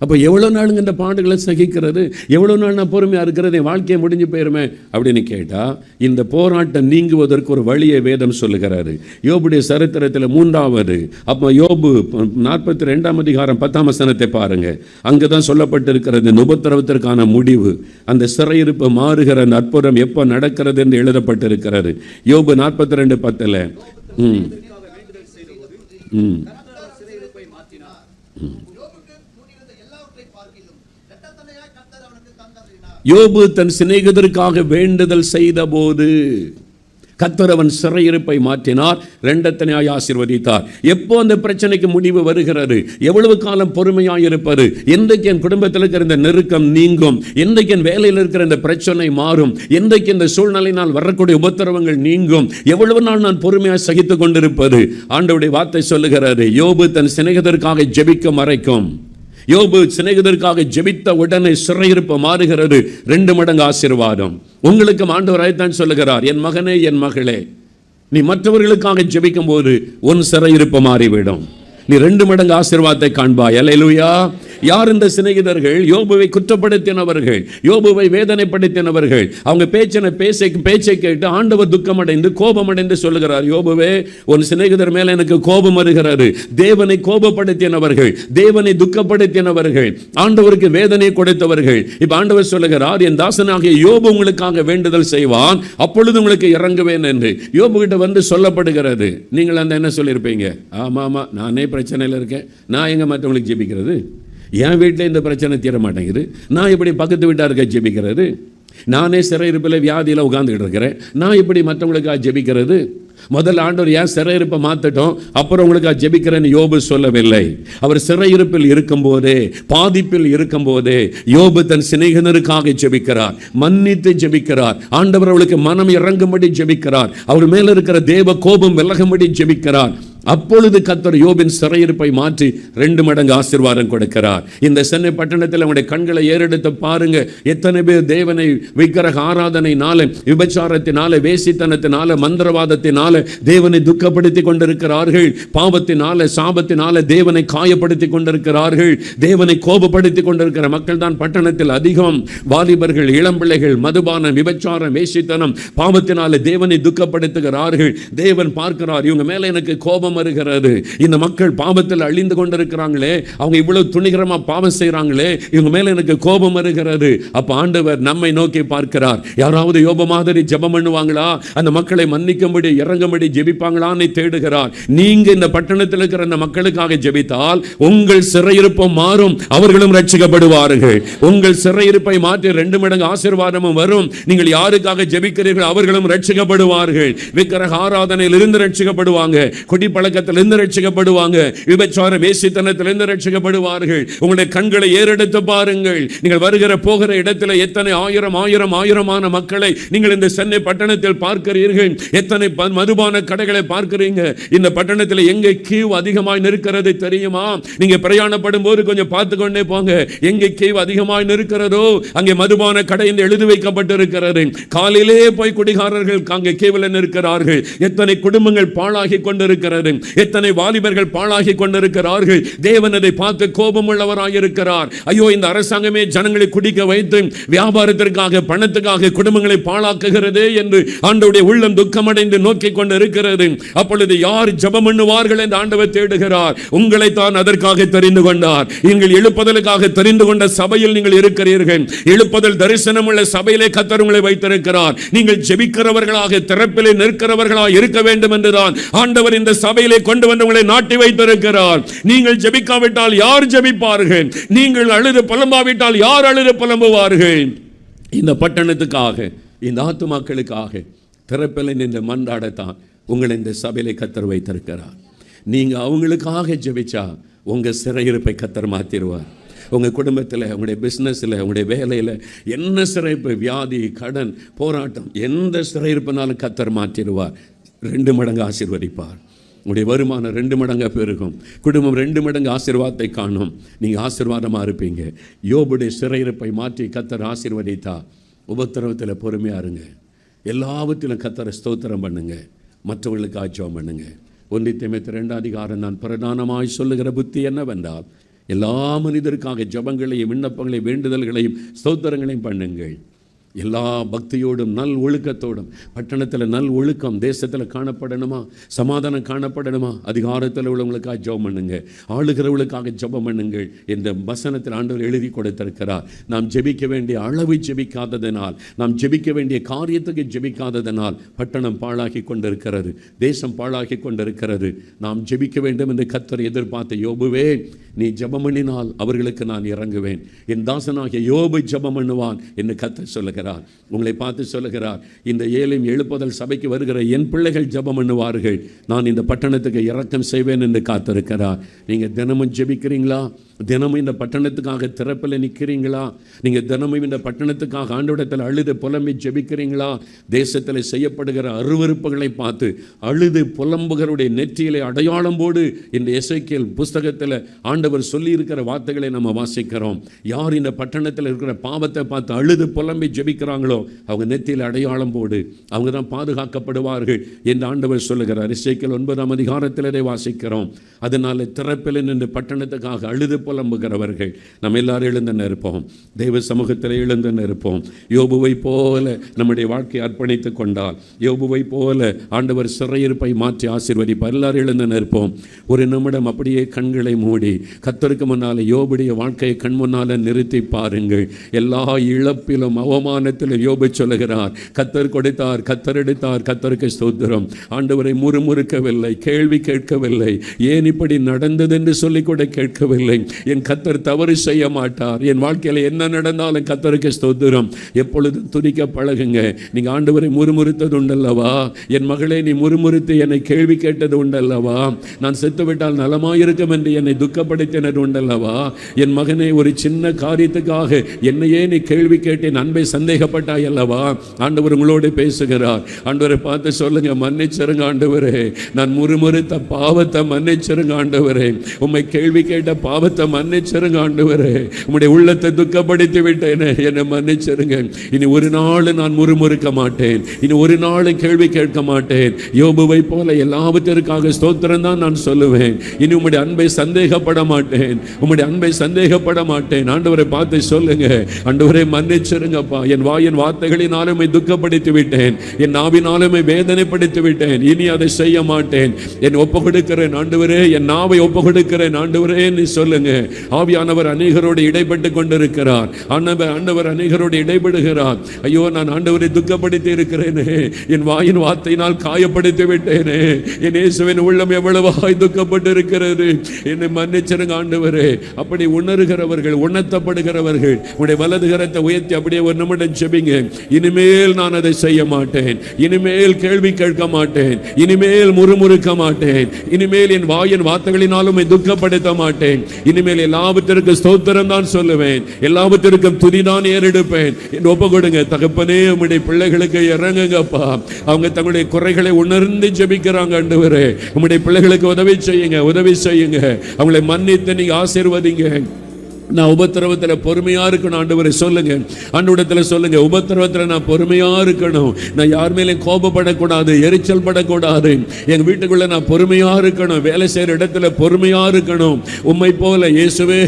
அப்போ எவ்வளோ நாளுங்க இந்த பாடுகளை சகிக்கிறது? எவ்வளோ நாள் நான் பொறுமையாக இருக்கிறது? என் வாழ்க்கையை முடிஞ்சு போயிருமே அப்படின்னு கேட்டால், இந்த போராட்டம் நீங்குவதற்கு ஒரு வழியை வேதம் சொல்லுகிறாரு. யோபுடைய சரித்திரத்தில் 3வது, அப்போ யோபு 42ஆம் அதிகாரம் 10ஆம் வசனத்தை பாருங்கள். அங்கே தான் சொல்லப்பட்டிருக்கிறது உபத்திரவத்திற்கான முடிவு. அந்த சிறையிருப்பு மாறுகிற அந்த அற்புதம் எப்போ நடக்கிறது என்று எழுதப்பட்டிருக்கிறது. யோபு 42:10. யோபு தன் சிநேகிதருக்காக வேண்டுதல் செய்த போது கர்த்தர் அவன் சிறையிருப்பை மாற்றினார், 2 தனையாய் ஆசீர்வதித்தார். எப்போ அந்த பிரச்சனைக்கு முடிவு வருகிறது? எவ்வளவு காலம் பொறுமையாக இருப்பது? என்றைக்கு என் குடும்பத்தில் இருக்கிற இந்த நெருக்கம் நீங்கும்? என்றைக்கு என் வேலையில் இருக்கிற இந்த பிரச்சனை மாறும்? என்றைக்கு இந்த சூழ்நிலையினால் வரக்கூடிய உபத்திரவங்கள் நீங்கும்? எவ்வளவு நாள் நான் பொறுமையாக சகித்துக் கொண்டிருப்பது? ஆண்டவருடைய வார்த்தை சொல்லுகிறது, யோபு தன் சிநேகிதருக்காக ஜெபிக்கும் வரைக்கும், யோபு சிநேகிதருக்காக ஜெபித்த உடனே சிறையிருப்பு மாறுகிறது, 2 மடங்கு ஆசீர்வாதம். உங்களுக்கு ஆண்டவராய்த்தான் சொல்லுகிறார், என் மகனே, என் மகளே, நீ மற்றவர்களுக்காக ஜெபிக்கும் போது உன் சிறையிருப்பு மாறிவிடும். நீ 2 மடங்கு ஆசீர்வாதத்தை காண்பாய். அல்லேலூயா. யார் இந்த சிநேகிதர்கள்? யோபுவை குற்றப்படுத்தினவர்கள், யோபுவை வேதனைப்படுத்தினவர்கள். அவங்க பேச்சை கேட்டு ஆண்டவர் துக்கமடைந்து கோபமடைந்து சொல்லுகிறார், யோபுவே, உன் சிநேகிதர் மேல எனக்கு கோபம் வருகிறது. தேவனை கோபப்படுத்தினவர்கள், தேவனை துக்கப்படுத்தினவர்கள், ஆண்டவருக்கு வேதனை கொடுத்தவர்கள். இப்ப ஆண்டவர் சொல்லுகிறார், என் தாசனாகிய யோபு உங்களுக்காக வேண்டுதல் செய்வான், அப்பொழுது உங்களுக்கு இறங்குவேன் என்று யோபு கிட்ட வந்து சொல்லப்படுகிறது. நீங்கள் அந்த என்ன சொல்லியிருப்பீங்க? ஆமா, நானே பிரச்சனையில் இருக்கேன், நான் எங்க மற்றவங்களுக்கு ஜெபிக்கிறது? என் வீட்டில் இந்த பிரச்சனை தீர மாட்டேங்குது, நான் இப்படி பக்கத்து வீட்டாருக்க ஜெபிக்கிறது? நானே சிறையிருப்பில் வியாதியில் உட்கார்ந்துக்கிட்டு இருக்கிறேன், நான் இப்படி மற்றவங்களுக்காக ஜெபிக்கிறது? முதல் ஆண்டவர் ஏன் சிறையிருப்பை மாற்றட்டும், அப்புறம் உங்களுக்காக ஜெபிக்கிறேன்னு யோபு சொல்லவில்லை. அவர் சிறையிருப்பில் இருக்கும் போதே, பாதிப்பில் இருக்கும் போதே யோபு தன் சிநேகிதருக்காக ஜெபிக்கிறார், மன்னித்து ஜெபிக்கிறார். ஆண்டவர் அவளுக்கு மனம் இறங்கும்படி ஜெபிக்கிறார், அவர் மேல இருக்கிற தேவ கோபம் விலகும்படி ஜெபிக்கிறார். அப்பொழுது கர்த்தர் யோபின் சிறையிருப்பை மாற்றி 2 மடங்கு ஆசீர்வாதம் கொடுக்கிறார். இந்த சென்னை பட்டணத்தில் அவருடைய கண்களை ஏறெடுத்து பாருங்க, எத்தனை பேர் தேவனை விக்கிரக ஆராதனைனால, விபச்சாரத்தினால, வேசித்தனத்தினால, மந்திரவாதத்தினால தேவனை துக்கப்படுத்தி கொண்டிருக்கிறார்கள். பாவத்தினால, சாபத்தினால தேவனை காயப்படுத்தி கொண்டிருக்கிறார்கள். தேவனை கோபப்படுத்தி கொண்டிருக்கிற மக்கள் தான் பட்டணத்தில் அதிகம். வாலிபர்கள், இளம்பிள்ளைகள் மதுபானம், விபச்சாரம், வேசித்தனம், பாவத்தினால தேவனை துக்கப்படுத்துகிறார்கள். தேவன் பார்க்கிறார், இவங்க மேல எனக்கு கோபம் வருகிறது. இந்த மக்கள் பாவத்தில் அழிந்து கொண்டிருக்கிறாங்களே, அவங்க இவ்வளவு துணிகரமா பாவம் செய்றாங்களே, இவங்க மேல எனக்கு கோபம் வருகிறது. அப்ப ஆண்டவர் நம்மை நோக்கி பார்க்கிறார். யாராவது யோபு மாதிரி ஜெபம் பண்ணுவாங்களா? அந்த மக்களை மன்னிக்கும்படி, இறங்கும்படி ஜெபிப்பாங்களான்னு தேடுகிறார். நீங்க இந்த பட்டணத்தில் இருக்கிற அந்த மக்களுக்காக ஜெபித்தால் உங்கள் சிறையிருப்பும் மாறும், அவர்களும் ரட்சிக்கப்படுவார்கள். உங்கள் சிறையிருப்பை மாற்றி 2 மடங்கு ஆசீர்வாதமும் வரும். நீங்கள் யாருக்காக ஜெபிக்கிறீர்கள் அவர்களும் ரட்சிக்கப்படுவார்கள். விக்கிரக ஆராதனையில் இருந்து ரட்சிக்கப்படுவாங்க, குடி பழக்கத்திலிருந்து ரட்சிக்கப்படுவாங்க, விபச்சார வேசித்தனத்திலிருந்து ரட்சிக்கப்படுவார்கள். உங்களுடைய கண்களை ஏறெடுத்து பாருங்கள். நீங்கள் வருகிற போகிற இடத்துல எத்தனை ஆயிரமான மக்களை நீங்கள் இந்த சென்னை பட்டணத்தில் பார்க்கிறீர்கள். எத்தனை மதுபான கடைகளை பார்க்கிறீங்க. இந்த பட்டணத்தில் எங்கே கியூ அதிகமாய் நிற்கிறது தெரியுமா? நீங்க பிரயாணப்படும் போது கொஞ்சம் பார்த்து கொண்டே போங்க. எங்கே கியூ அதிகமாய் நிற்கிறதோ அங்கே மதுபான கடை என்று எழுதி வைக்கப்பட்டிருக்கிறது. காலையிலே போய் குடிகாரர்கள் அங்கே கியூவில் நிற்கிறார்கள். எத்தனை குடும்பங்கள் பாழாகி கொண்டிருக்கிறது, எத்தனை வாலிபர்கள் பாழாகி கொண்டிருக்கிறார்கள். தேவன் அதை பார்த்து கோபம் உள்ளவராயிருக்கிறார். ஐயோ, இந்த அரசாங்கமே ஜனங்களை குடிக்க வைத்து வியாபாரத்திற்காக, பணத்துக்காக குடும்பங்களை பாழாக்குகிறது என்று ஆண்டவருடைய உள்ளம் துக்கமடைந்து நோக்கி கொண்டிருக்கிறது. அப்பொழுது யார் ஜெபம் பண்ணுவார்கள் என்று ஆண்டவர் தேடுகிறார். உங்களை தான் அதற்காக தெரிந்து கொண்டார். நீங்கள் எழுப்புதலுக்காக தெரிந்து கொண்ட சபையில் நீங்கள் இருக்கிறீர்கள். எழுப்புதல் தரிசனம் உள்ள சபையிலே கர்த்தர் உங்களை வைத்திருக்கிறார். நீங்கள் ஜெபிக்கிறவர்களாக, திறப்பிலே நிற்கிறவர்களாக இருக்க வேண்டும் என்றுதான் ஆண்டவர் இந்த சபை சபையிலே கொண்டு வந்து உங்களை நாட்டி வைத்திருக்கிறார். நீங்கள் ஜெபிக்காவிட்டால் யார் ஜெபிப்பார்கள்? நீங்கள் அழுது புலம்பாவிட்டால் யார் அழுது புலம்புவார்கள்? இந்த பட்டணத்துக்காக, இந்த ஆத்துமாக்களுக்காக திறப்பில் நின்று மன்றாடத்தான் உங்களை இந்த சபையிலே கர்த்தர் வைத்திருக்கிறார். நீங்க அவங்களுக்காக ஜெபிச்சா உங்க சிறையிருப்பை கர்த்தர் மாத்திடுவார். உங்கள் குடும்பத்தில், உங்களுடைய பிஸ்னஸில், உங்களுடைய வேலையில் என்ன சிறைப்பு, வியாதி, கடன், போராட்டம், எந்த சிறையிருப்புனாலும் கர்த்தர் மாற்றிடுவார். 2 மடங்கு ஆசீர்வதிப்பார். உங்களுடைய வருமானம் 2 மடங்கு பெருகும். குடும்பம் 2 மடங்கு ஆசீர்வாதத்தை காணும். நீங்கள் ஆசீர்வாதமாக இருப்பீங்க. யோபுடைய சிறையிருப்பை மாற்றி கர்த்தர் ஆசீர்வதித்தா உபத்திரவத்தில் பொறுமையாக இருங்க. எல்லாவற்றிலும் கர்த்தரை ஸ்தோத்திரம் பண்ணுங்க. மற்றவர்களுக்கு ஜெபம் பண்ணுங்க. 1 தீமோத்தேயு 2 அதிகாரம் நான் பிரதானமாய் சொல்லுகிற புத்தி என்னவென்றால், எல்லா மனிதருக்காக ஜெபங்களையும் விண்ணப்பங்களையும் வேண்டுதல்களையும் ஸ்தோத்திரங்களையும் பண்ணுங்கள். எல்லா பக்தியோடும் நல் ஒழுக்கத்தோடும். பட்டணத்தில் நல் ஒழுக்கம் தேசத்தில் காணப்படணுமா? சமாதானம் காணப்படணுமா? அதிகாரத்தில் உள்ளவங்களுக்காக ஜெபம் பண்ணுங்க. ஆளுகிறவர்களுக்காக ஜெபம் பண்ணுங்கள் என்ற வசனத்தில் ஆண்டவர் எழுதி கொடுத்திருக்கிறார். நாம் ஜெபிக்க வேண்டிய அளவு ஜெபிக்காததனால், நாம் ஜெபிக்க வேண்டிய காரியத்துக்கு ஜெபிக்காததனால் பட்டணம் பாழாகி கொண்டிருக்கிறது, தேசம் பாழாகி கொண்டிருக்கிறது. நாம் ஜெபிக்க வேண்டும் என்று கர்த்தர் எதிர்பார்த்த யோபுவே, நீ ஜெபம் பண்ணினால் அவர்களுக்கு நான் இறங்குவேன். என் தாசனாகிய யோபு ஜெபம் பண்ணுவான் என்று கர்த்தர் சொல்லுகிறார். உங்களை பார்த்து சொல்லுகிறார், இந்த ஏழையும் எழுப்புதல் சபைக்கு வருகிற என் பிள்ளைகள் ஜெபம் பண்ணுவார்கள், நான் இந்த பட்டணத்துக்கு இரக்கம் செய்வேன் என்று காத்திருக்கிறார். நீங்கள் தினமும் ஜெபிக்கிறீங்களா? தினமும் இந்த பட்டணத்துக்காக திறப்பில் நிற்கிறீங்களா? நீங்கள் தினமும் இந்த பட்டணத்துக்காக ஆண்டவரிடத்தில் அழுது புலம்பி ஜெபிக்கிறீங்களா? தேசத்தில் செய்யப்படுகிற அருவருப்புகளை பார்த்து அழுது புலம்புகளுடைய நெற்றியிலே அடையாளம் போடு இந்த எசேக்கியேல் புஸ்தகத்தில் ஆண்டவர் சொல்லி இருக்கிற வார்த்தைகளை நம்ம வாசிக்கிறோம். யார் இந்த பட்டணத்தில் இருக்கிற பாவத்தை பார்த்து அழுது புலம்பி ஜெபிக்கிறாங்களோ அவங்க நெத்தியில் அடையாளம் போடு, அவங்க தான் பாதுகாக்கப்படுவார்கள் என்று ஆண்டவர் சொல்லுகிறார். எசேக்கியேல் 9 அதிகாரத்திலே வாசிக்கிறோம். அதனால திறப்பில் நின்று பட்டணத்துக்காக அழுது புலம்புகிறவர்கள் நம்ம எல்லாரும் எழுந்து நிற்போம். தெய்வ சமூகத்தில் எழுந்து நிற்போம். யோபுவை போல நம்முடைய வாழ்க்கையை அர்ப்பணித்துக் கொண்டால், யோபுவை போல ஆண்டவர் சிறையிருப்பை மாற்றி ஆசீர்வதிப்பார். எல்லாரும் எழுந்து நிற்போம். ஒரு நிமிடம் அப்படியே கண்களை மூடி கர்த்தருக்கு முன்னாலே யோபுடைய வாழ்க்கையை கண் முன்னால நிறுத்தி பாருங்கள். எல்லா இழப்பிலும் அவமானத்திலும் யோபு சொல்லுகிறார், கர்த்தர் கொடுத்தார், கர்த்தர் எடுத்தார், கர்த்தருக்கு ஸ்தோத்திரம். ஆண்டவரை முறுமுறுக்கவில்லை, கேள்வி கேட்கவில்லை, ஏன் இப்படி நடந்தது என்று சொல்லிக் கூட கேட்கவில்லை. என் கர்த்தர் தவறு செய்ய மாட்டார். என் வாழ்க்கையில் என்ன நடந்தாலும் கர்த்தருக்கு ஸ்தோத்திரம். எப்பொழுதும் துதிக்க பழகுங்க. நீங்க ஆண்டவரை முறுமுறுத்தது உண்டல்லவா? என் மகளே, நீ முறுமுறுத்து என்னை கேள்வி கேட்டது உண்டல்லவா? நான் செத்துவிட்டால் நலமாயிருக்கும் என்று என்னை துக்கப்படுத்தினது உண்டல்லவா? என் மகனே, ஒரு சின்ன காரியத்துக்காக என்னையே நீ கேள்வி கேட்டேன், அன்பை சந்தேகப்பட்டாய் அல்லவா? ஆண்டவர் உங்களோடு பேசுகிறார். ஆண்டவரை பார்த்து சொல்லுங்க, மன்னிச்சிருங்க ஆண்டவரே, நான் முறுமுறுத்த பாவத்தை மன்னிச்சிருங்க ஆண்டவரே, உம்மை கேள்வி கேட்ட பாவத்தை மன்னிச்சிருங்க ஆண்டவரே, உம்முடைய உள்ளத்தை துக்கப்படுத்தி விட்டேனே, என்னை மன்னிச்சிருங்க. இனி ஒரு நாள் நான் முறுமுறுக்க மாட்டேன், இனி ஒரு நாள் கேள்வி கேட்க மாட்டேன். யோபுவை போல எல்லாவற்றிற்காக ஸ்தோத்திரம் தான் நான் சொல்லுவேன். இனி உம்முடைய அன்பை சந்தேகப்பட மாட்டேன், உம்முடைய அன்பை சந்தேகப்பட மாட்டேன். ஆண்டவரை பார்த்து சொல்லுங்க, ஆண்டவரை மன்னிச்சிருங்கப்பா, என் வாயின் வார்த்தைகளினாலுமே துக்கப்படுத்தி விட்டேன், என் நாவினாலுமே வேதனைப்படுத்தி விட்டேன், இனி அதை செய்ய மாட்டேன். என் ஒப்பு கொடுக்கிறேன் ஆண்டவரே, என் நாவை ஒப்பு கொடுக்கிறேன் ஆண்டவரே நீ சொல்லுங்க. ஆவியானவர் அநேகரோடு இடைப்பட்டு கொண்டிருக்கிறார். ஆண்டவர் அநேகரோடு இடைபடுகிறார். ஐயோ, நான் ஆண்டவரை துக்கப்படுத்தி இருக்கிறேனே, என் வாயின் வார்த்தையினால் காயப்படுத்தி விட்டேனே, என் இயேசுவின் உள்ளம் எவ்வளவாய் துக்கப்பட்டு இருக்கிறது, என்னை மன்னிச்சிருங்க ஆண்டவரே. அப்படி உணர்கிறவர்கள், உணர்த்தப்படுகிறவர்கள் உடைய வலது கரத்தை உயர்த்தி அப்படியே ஒரு நிமிடம் ஜெபிங்க. இனிமேல் நான் அதை செய்ய மாட்டேன், இனிமேல் கேள்வி கேட்க மாட்டேன், இனிமேல் முறுமுறுக்க மாட்டேன், இனிமேல் என் வாயின் வார்த்தைகளினாலும் துக்கப்படுத்த மாட்டேன், இனிமேல் எல்லாவற்றிற்கும் ஸ்தோத்திரம் தான் சொல்லுவேன், எல்லாவற்றிற்கும் துதிதான் ஏறெடுப்பேன் என்று ஒப்பு கொடுங்க. தகப்பனே, உம்முடைய பிள்ளைகளுக்கு இறங்குங்கப்பா. அவங்க தங்களுடைய குறைகளை உணர்ந்து ஜெபிக்கிறாங்க ஆண்டவரே. உம்முடைய பிள்ளைகளுக்கு உதவி செய்யுங்க, உதவி செய்யுங்க. அவங்களை மன்னித்து நீங்க ஆசீர்வதிங்க. நான் உபத்திரவத்தில் பொறுமையா இருக்கணும் ஆண்டவரை சொல்லுங்க. ஆண்டவரிடத்தில் சொல்லுங்க, உபத்திரவத்தில் நான் பொறுமையா இருக்கணும். நான் யார் மேலேயும் கோபப்படக்கூடாது, எரிச்சல் படக்கூடாது. எங்க வீட்டுக்குள்ள நான் பொறுமையா இருக்கணும், வேலை செய்யற இடத்துல பொறுமையா இருக்கணும். உம்மை போல இயேசுவே,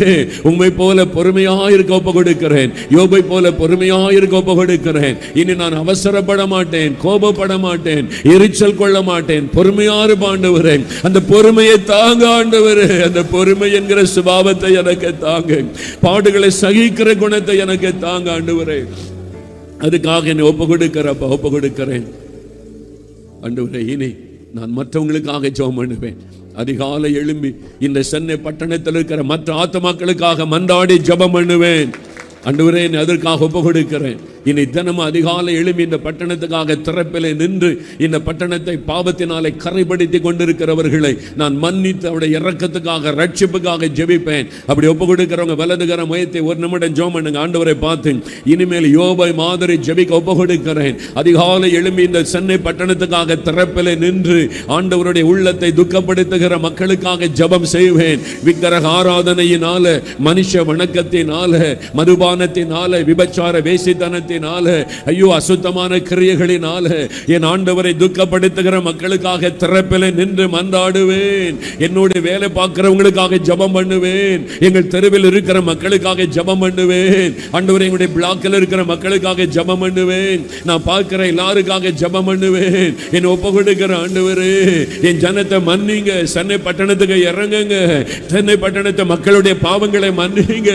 உம்மை போல பொறுமையா இருக்க ஒப்பு கொடுக்கிறேன். யோபை போல பொறுமையா இருக்க ஒப்பு கொடுக்கிறேன். இனி நான் அவசரப்பட மாட்டேன், கோபப்பட மாட்டேன், எரிச்சல் கொள்ள மாட்டேன். பொறுமையா இருப்ப ஆண்டவரே. அந்த பொறுமையை தாங்க ஆண்டவரே, அந்த பொறுமை என்கிற சுபாவத்தை எனக்கு தாங்க. பாடுகளை சகிக்கிற குணத்தை எனக்கு தாங்க ஆண்டவரே. அதுக்காக என்னை ஒப்பு கொடுக்கிறேன் ஆண்டவரே. இனி நான் மற்றவங்களுக்காக ஜெபம் பண்ணுவேன். அதிகாலை எழும்பி இந்த சென்னை பட்டணத்தில் இருக்கிற மற்ற ஆத்துமாக்களுக்காக மன்றாடி ஜெபம் பண்ணுவேன். ஆண்டவரே, அதற்காக ஒப்பு கொடுக்கிறேன். இனி தினமும் அதிகாலை எழும்பி இந்த பட்டணத்துக்காக திறப்பிலே நின்று இந்த பட்டணத்தை பாவத்தினாலே கரைப்படுத்தி கொண்டிருக்கிறவர்களை நான் மன்னித்து அவருடைய இரக்கத்துக்காக ரட்சிப்புக்காக ஜெபிப்பேன். அப்படி ஒப்பு கொடுக்கிறவங்க வலதுகர முயற்சி ஒரு நிமிடம் ஜெபம் பண்ணுங்க. ஆண்டவரை பார்த்து இனிமேல் யோபை மாதிரி ஜெபிக்க ஒப்பு கொடுக்கிறேன். அதிகாலை எழும்பி இந்த சென்னை பட்டணத்துக்காக திறப்பிலே நின்று ஆண்டவருடைய உள்ளத்தை துக்கப்படுத்துகிற மக்களுக்காக ஜெபம் செய்வேன். விக்கிரக ஆராதனையினால, மனுஷ வணக்கத்தினால, மதுபானத்தினால, விபச்சார வேசித்தனத்தினால, ஐயோ அசுத்தமான கிரியைகளினால என் ஆண்டவரை துக்கப்படுத்துகிற மக்களுக்காக திறப்பிலே நின்று மன்றாடுவேன். என்னோட வேலை பார்க்கிறவங்களுக்காக ஜெபம் பண்ணுவேன். எங்கள் தெருவில் இருக்கிற மக்களுக்காக ஜெபம் பண்ணுவேன். ஆண்டவரே, எங்களுடைய பிளாக்கில் இருக்கிற மக்களுக்காக ஜெபம் பண்ணுவேன். நான் பார்க்கிற எல்லாருக்காக ஜெபம் பண்ணுவேன். என் ஒப்பு கொடுக்கிற ஆண்டவரே, என் ஜனத்தை மன்னிங்க. சென்னை பட்டணத்துக்கு இறங்குங்க. சென்னை பட்டணத்தை மக்களுடைய பாவங்களை மன்னிங்க.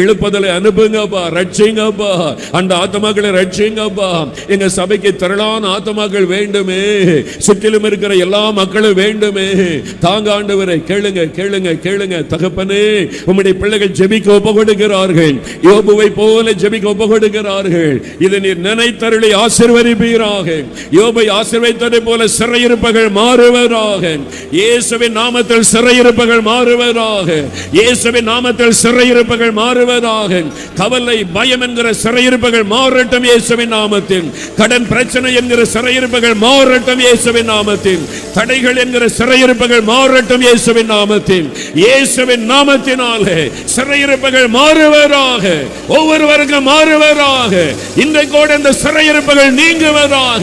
எழுப்புதலை அனுப்புங்கப்பா, ரட்சிங்கப்பா. அந்த ஆத்மாக்களை ரட்சிங்கப்பா. எங்க சபைக்கு திரளான ஆத்மாக்கள் வேண்டுமே. சுற்றிலும் இருக்கிற எல்லா மக்களும் வேண்டுமே. தாங்க ஆண்டவரை. கேளுங்க, கேளுங்க, கேளுங்க. தகப்பனே, உம்முடைய பிள்ளைகள் ஜெபிக்க ஒப்பு கொடுக்கிறார்கள். யோபுவை போல ஜெபிக்க ஒப்பு கொடுக்கிறார்கள். இதை நீர் நினைத்தருளை ஆசீர்வதிப்பீராக. யோபை ஆசீர்வதித்ததை போல சிறையிருப்புகள் மாறுவதாக. இயேசுவின் நாமத்தில் சிறையிருப்புகள் மாறுவதாக. இயேசுவின் நாமத்தில் சிறையிருப்புகள் மாறுவதாக. கவலை, பயம் என்கிற சிறையிருப்புகள் மாறட்டும் இயேசுவின் நாமத்தில். கடன் பிரச்சனை என்கிற சிறையிருப்புகள் மாறட்டும் இயேசுவின் நாமத்தில். தடைகள் என்கிற சிறையிருப்புகள் மாறட்டும் இயேசுவின் நாமத்தில். இயேசுவின் நாமத்தினாலே சிறையிருப்புகள் மாறுவதாக. ஒவ்வொருவருக்கும் மாறுவதாக. இன்றைக்கு இந்த சிறையிருப்புகள் நீங்குவதாக.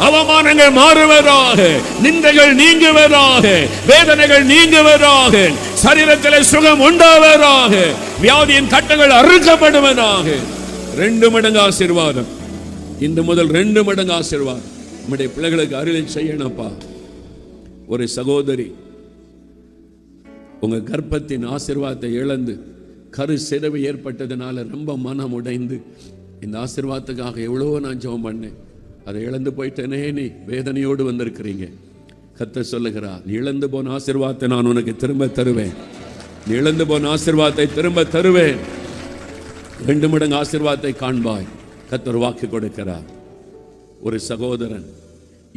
அவமானங்கள் மாறுவதாக. நிந்தைகள் நீங்குவதாக. வேதனைகள் நீங்குவதாக. சரீரத்திலே சுகம் உண்டாவதாக. வியாதியின் கட்டுகள் அறுக்கப்படுவதாக. 2 மடங்கு ஆசீர்வாதம். இன்று முதல் 2 மடங்கு ஆசீர்வாதம் நம்முடைய பிள்ளைகளுக்கு அருள் செய்யணும்ப்பா. ஒரு சகோதரி உங்க கர்ப்பத்தின் ஆசீர்வாதத்தை இழந்து கரு சிதைவு ஏற்பட்டதுனால ரொம்ப மனம் உடைந்து, இந்த ஆசீர்வாதத்துக்காக எவ்வளோ நான் ஜெபம் பண்ணேன், அதை இழந்து போயிட்டேனே, நீ வேதனையோடு வந்திருக்கிறீங்க. கர்த்தர் சொல்லுகிறார், நீ இழந்து போன ஆசீர்வாதத்தை நான் உனக்கு திரும்ப தருவேன். நீ இழந்து போன ஆசீர்வாதத்தை திரும்ப தருவேன். 2 மடங்கு ஆசீர்வாதத்தை காண்பாய். கர்த்தர் வாக்கு கொடுக்கிறார். ஒரு சகோதரன்,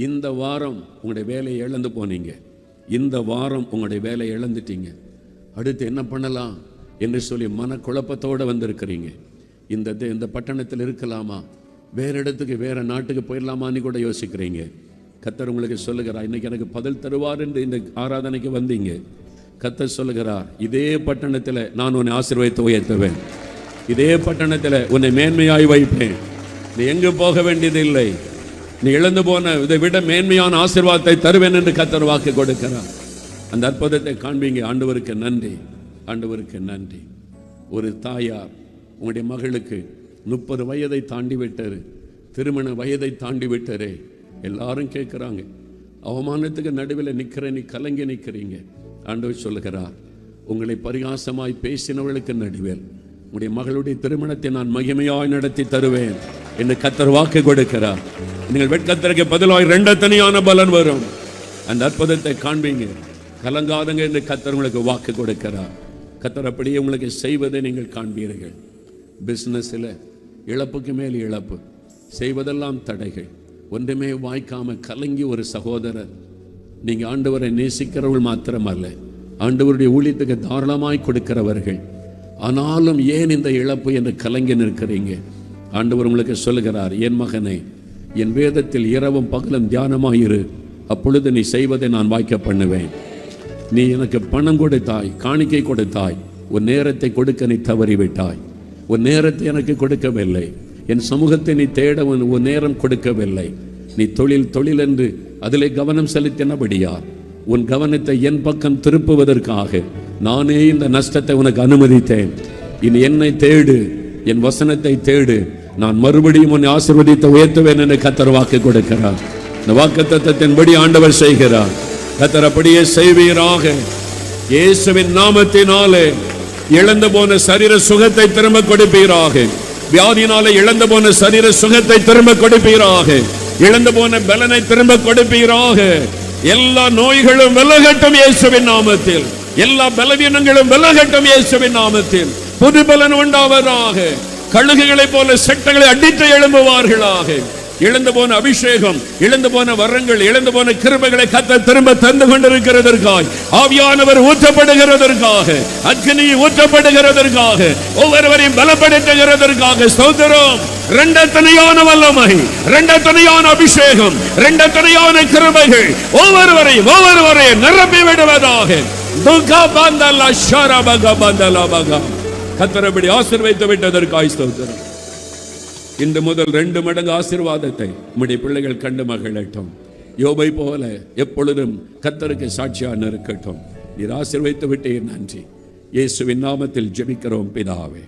இந்த வாரம் உங்களுடைய வேலையை இழந்து போனீங்க. இந்த வாரம் உங்களுடைய வேலையை இழந்துட்டீங்க. அடுத்து என்ன பண்ணலாம் என்று சொல்லி மனக்குழப்பத்தோடு வந்திருக்கிறீங்க. இந்த பட்டணத்தில் இருக்கலாமா, வேற இடத்துக்கு, வேற நாட்டுக்கு போயிடலாமான்னு கூட யோசிக்கிறீங்க. கர்த்தர் உங்களுக்கு சொல்லுகிறார், இன்னைக்கு எனக்கு பதில் தருவார் என்று இந்த ஆராதனைக்கு வந்தீங்க. கர்த்தர் சொல்லுகிறார், இதே பட்டணத்தில் நான் உன்னை ஆசீர்வதித்து உயர்த்துவேன். இதே பட்டணத்தில் உன்னை மேன்மையாய் வைப்பேன். நீ எங்கு போக வேண்டியதில்லை. நீ இழந்து போன இதை விட மேன்மையான ஆசீர்வாதத்தை தருவேன் என்று கர்த்தர் வாக்கு கொடுக்கிறார். அந்த அற்புதத்தை காண்பீங்க. ஆண்டவருக்கு நன்றி, ஆண்டவருக்கு நன்றி. ஒரு தாயார் உங்களுடைய மகளுக்கு 30 வயதை தாண்டி விட்டாரு, திருமண வயதை தாண்டி விட்டாரே. எல்லாரும் கேட்குறாங்க, அவமானத்துக்கு நடுவில் நிற்கிற நீ கலங்கி நிற்கிறீங்க. ஆண்டவர் சொல்லுகிறார், உங்களை பரிகாசமாய் பேசினவர்களுக்கு நடுவில் உங்களுடைய மகளுடைய திருமணத்தை நான் மகிமையாய் நடத்தி தருவேன் என்று கர்த்தர் வாக்கு கொடுக்கிறார். நீங்கள் வெட்கத்திற்கு பதிலாக 2 தனியான பலன் வரும். அந்த அற்புதத்தை காண்பீங்க. கலங்காதங்க என்று கர்த்தர் உங்களுக்கு வாக்கு கொடுக்கிறார். கர்த்தர் அப்படியே உங்களுக்கு செய்வதை நீங்கள் காண்பீர்கள். பிஸ்னஸில் இழப்புக்கு மேல் இழப்பு, செய்வதெல்லாம் தடைகள், ஒன்றுமே வாய்க்காம கலங்கி ஒரு சகோதரர். நீங்கள் ஆண்டவரை நேசிக்கிறவர்கள் மாத்திரமல்ல, ஆண்டவருடைய ஊழியத்துக்கு தாராளமாய் கொடுக்கிறவர்கள். ஆனாலும் ஏன் இந்த இழப்பு என்று கலங்கி நிற்கிறீங்க? ஆண்டவர் உங்களுக்கு சொல்லுகிறார், என் மகனே, என் வேதத்தில் இரவும் பகலும் தியானமாயிரு, அப்பொழுது நீ செய்வதை நான் வாய்க்க பண்ணுவேன். நீ எனக்கு பணம் கொடுத்தாய், காணிக்கை கொடுத்தாய், உன் நேரத்தை கொடுக்க நீ தவறிவிட்டாய். உன் நேரத்தை எனக்கு கொடுக்கவில்லை. என் சமூகத்தை நீ தேட உன் நேரம் கொடுக்கவில்லை. நீ தொழில் என்று அதிலே கவனம் செலுத்தினபடியார் உன் கவனத்தை என் பக்கம் திருப்புவதற்காக நானே இந்த நஷ்டத்தை உனக்கு அனுமதித்தேன். இனி என்னை தேடு, என் வசனத்தை தேடு, நான் மறுபடியும் உன்னை ஆசீர்வதித்து உயர்த்துவேன் என்று கர்த்தர் வாக்கு கொடுக்கிறார். இந்த வாக்குத்தத்தத்தின்படி ஆண்டவர் செய்கிறார். கர்த்தர் அப்படியே செய்வீராக. இயேசுவின் நாமத்தினாலே இழந்து போன சரீர சுகத்தை திரும்ப கொடுப்பீராக. வியாதினாலே இழந்து போன சரீர சுகத்தை திரும்ப கொடுப்பீராக. இழந்து போன பலனை திரும்ப கொடுப்பீராக. எல்லா நோய்களும் விலகட்டும் இயேசுவின் நாமத்தில். எல்லா பலவீனங்களும் விலகட்டும் இயேசுவின் நாமத்தில். புது பலன் உண்டாவதாக. கழுகுகளைப் போல செட்டைகளை அடித்து எழும்புவார்களாக. இழந்து போன அபிஷேகம், இழந்து போன வரங்கள், இழந்து போன கிருபைகளை கர்த்தர் திரும்ப தந்து கொண்டிருக்கிறதற்காக, ஆவியானவர் ஊற்றப்படுகிறதற்காக, அக்னி ஊற்றப்படுகிறதற்காக, ஒவ்வொருவரையும் பலப்படுத்துகிறதற்காக ஸ்தோத்திரம். இரண்டத்தனையான வல்லமை, இரண்டத்தனையான அபிஷேகம், இரண்டத்தனையான கிருபைகள் ஒவ்வொருவரையும் நிரப்பி விடுவதாக. கர்த்தர் அப்படி ஆசீர்வதித்து விட்டதற்காக ஸ்தோத்திரம். இன்று முதல் 2 மடங்கு ஆசீர்வாதத்தை உம்முடைய பிள்ளைகள் கண்டு மகிழட்டும். யோபை போல எப்பொழுதும் கர்த்தருக்கு சாட்சியாக இருக்கட்டும். நீர் ஆசீர்வதித்து விட்டீர். நன்றி. இயேசுவின் நாமத்தில் ஜெபிக்கிறோம் பிதாவே.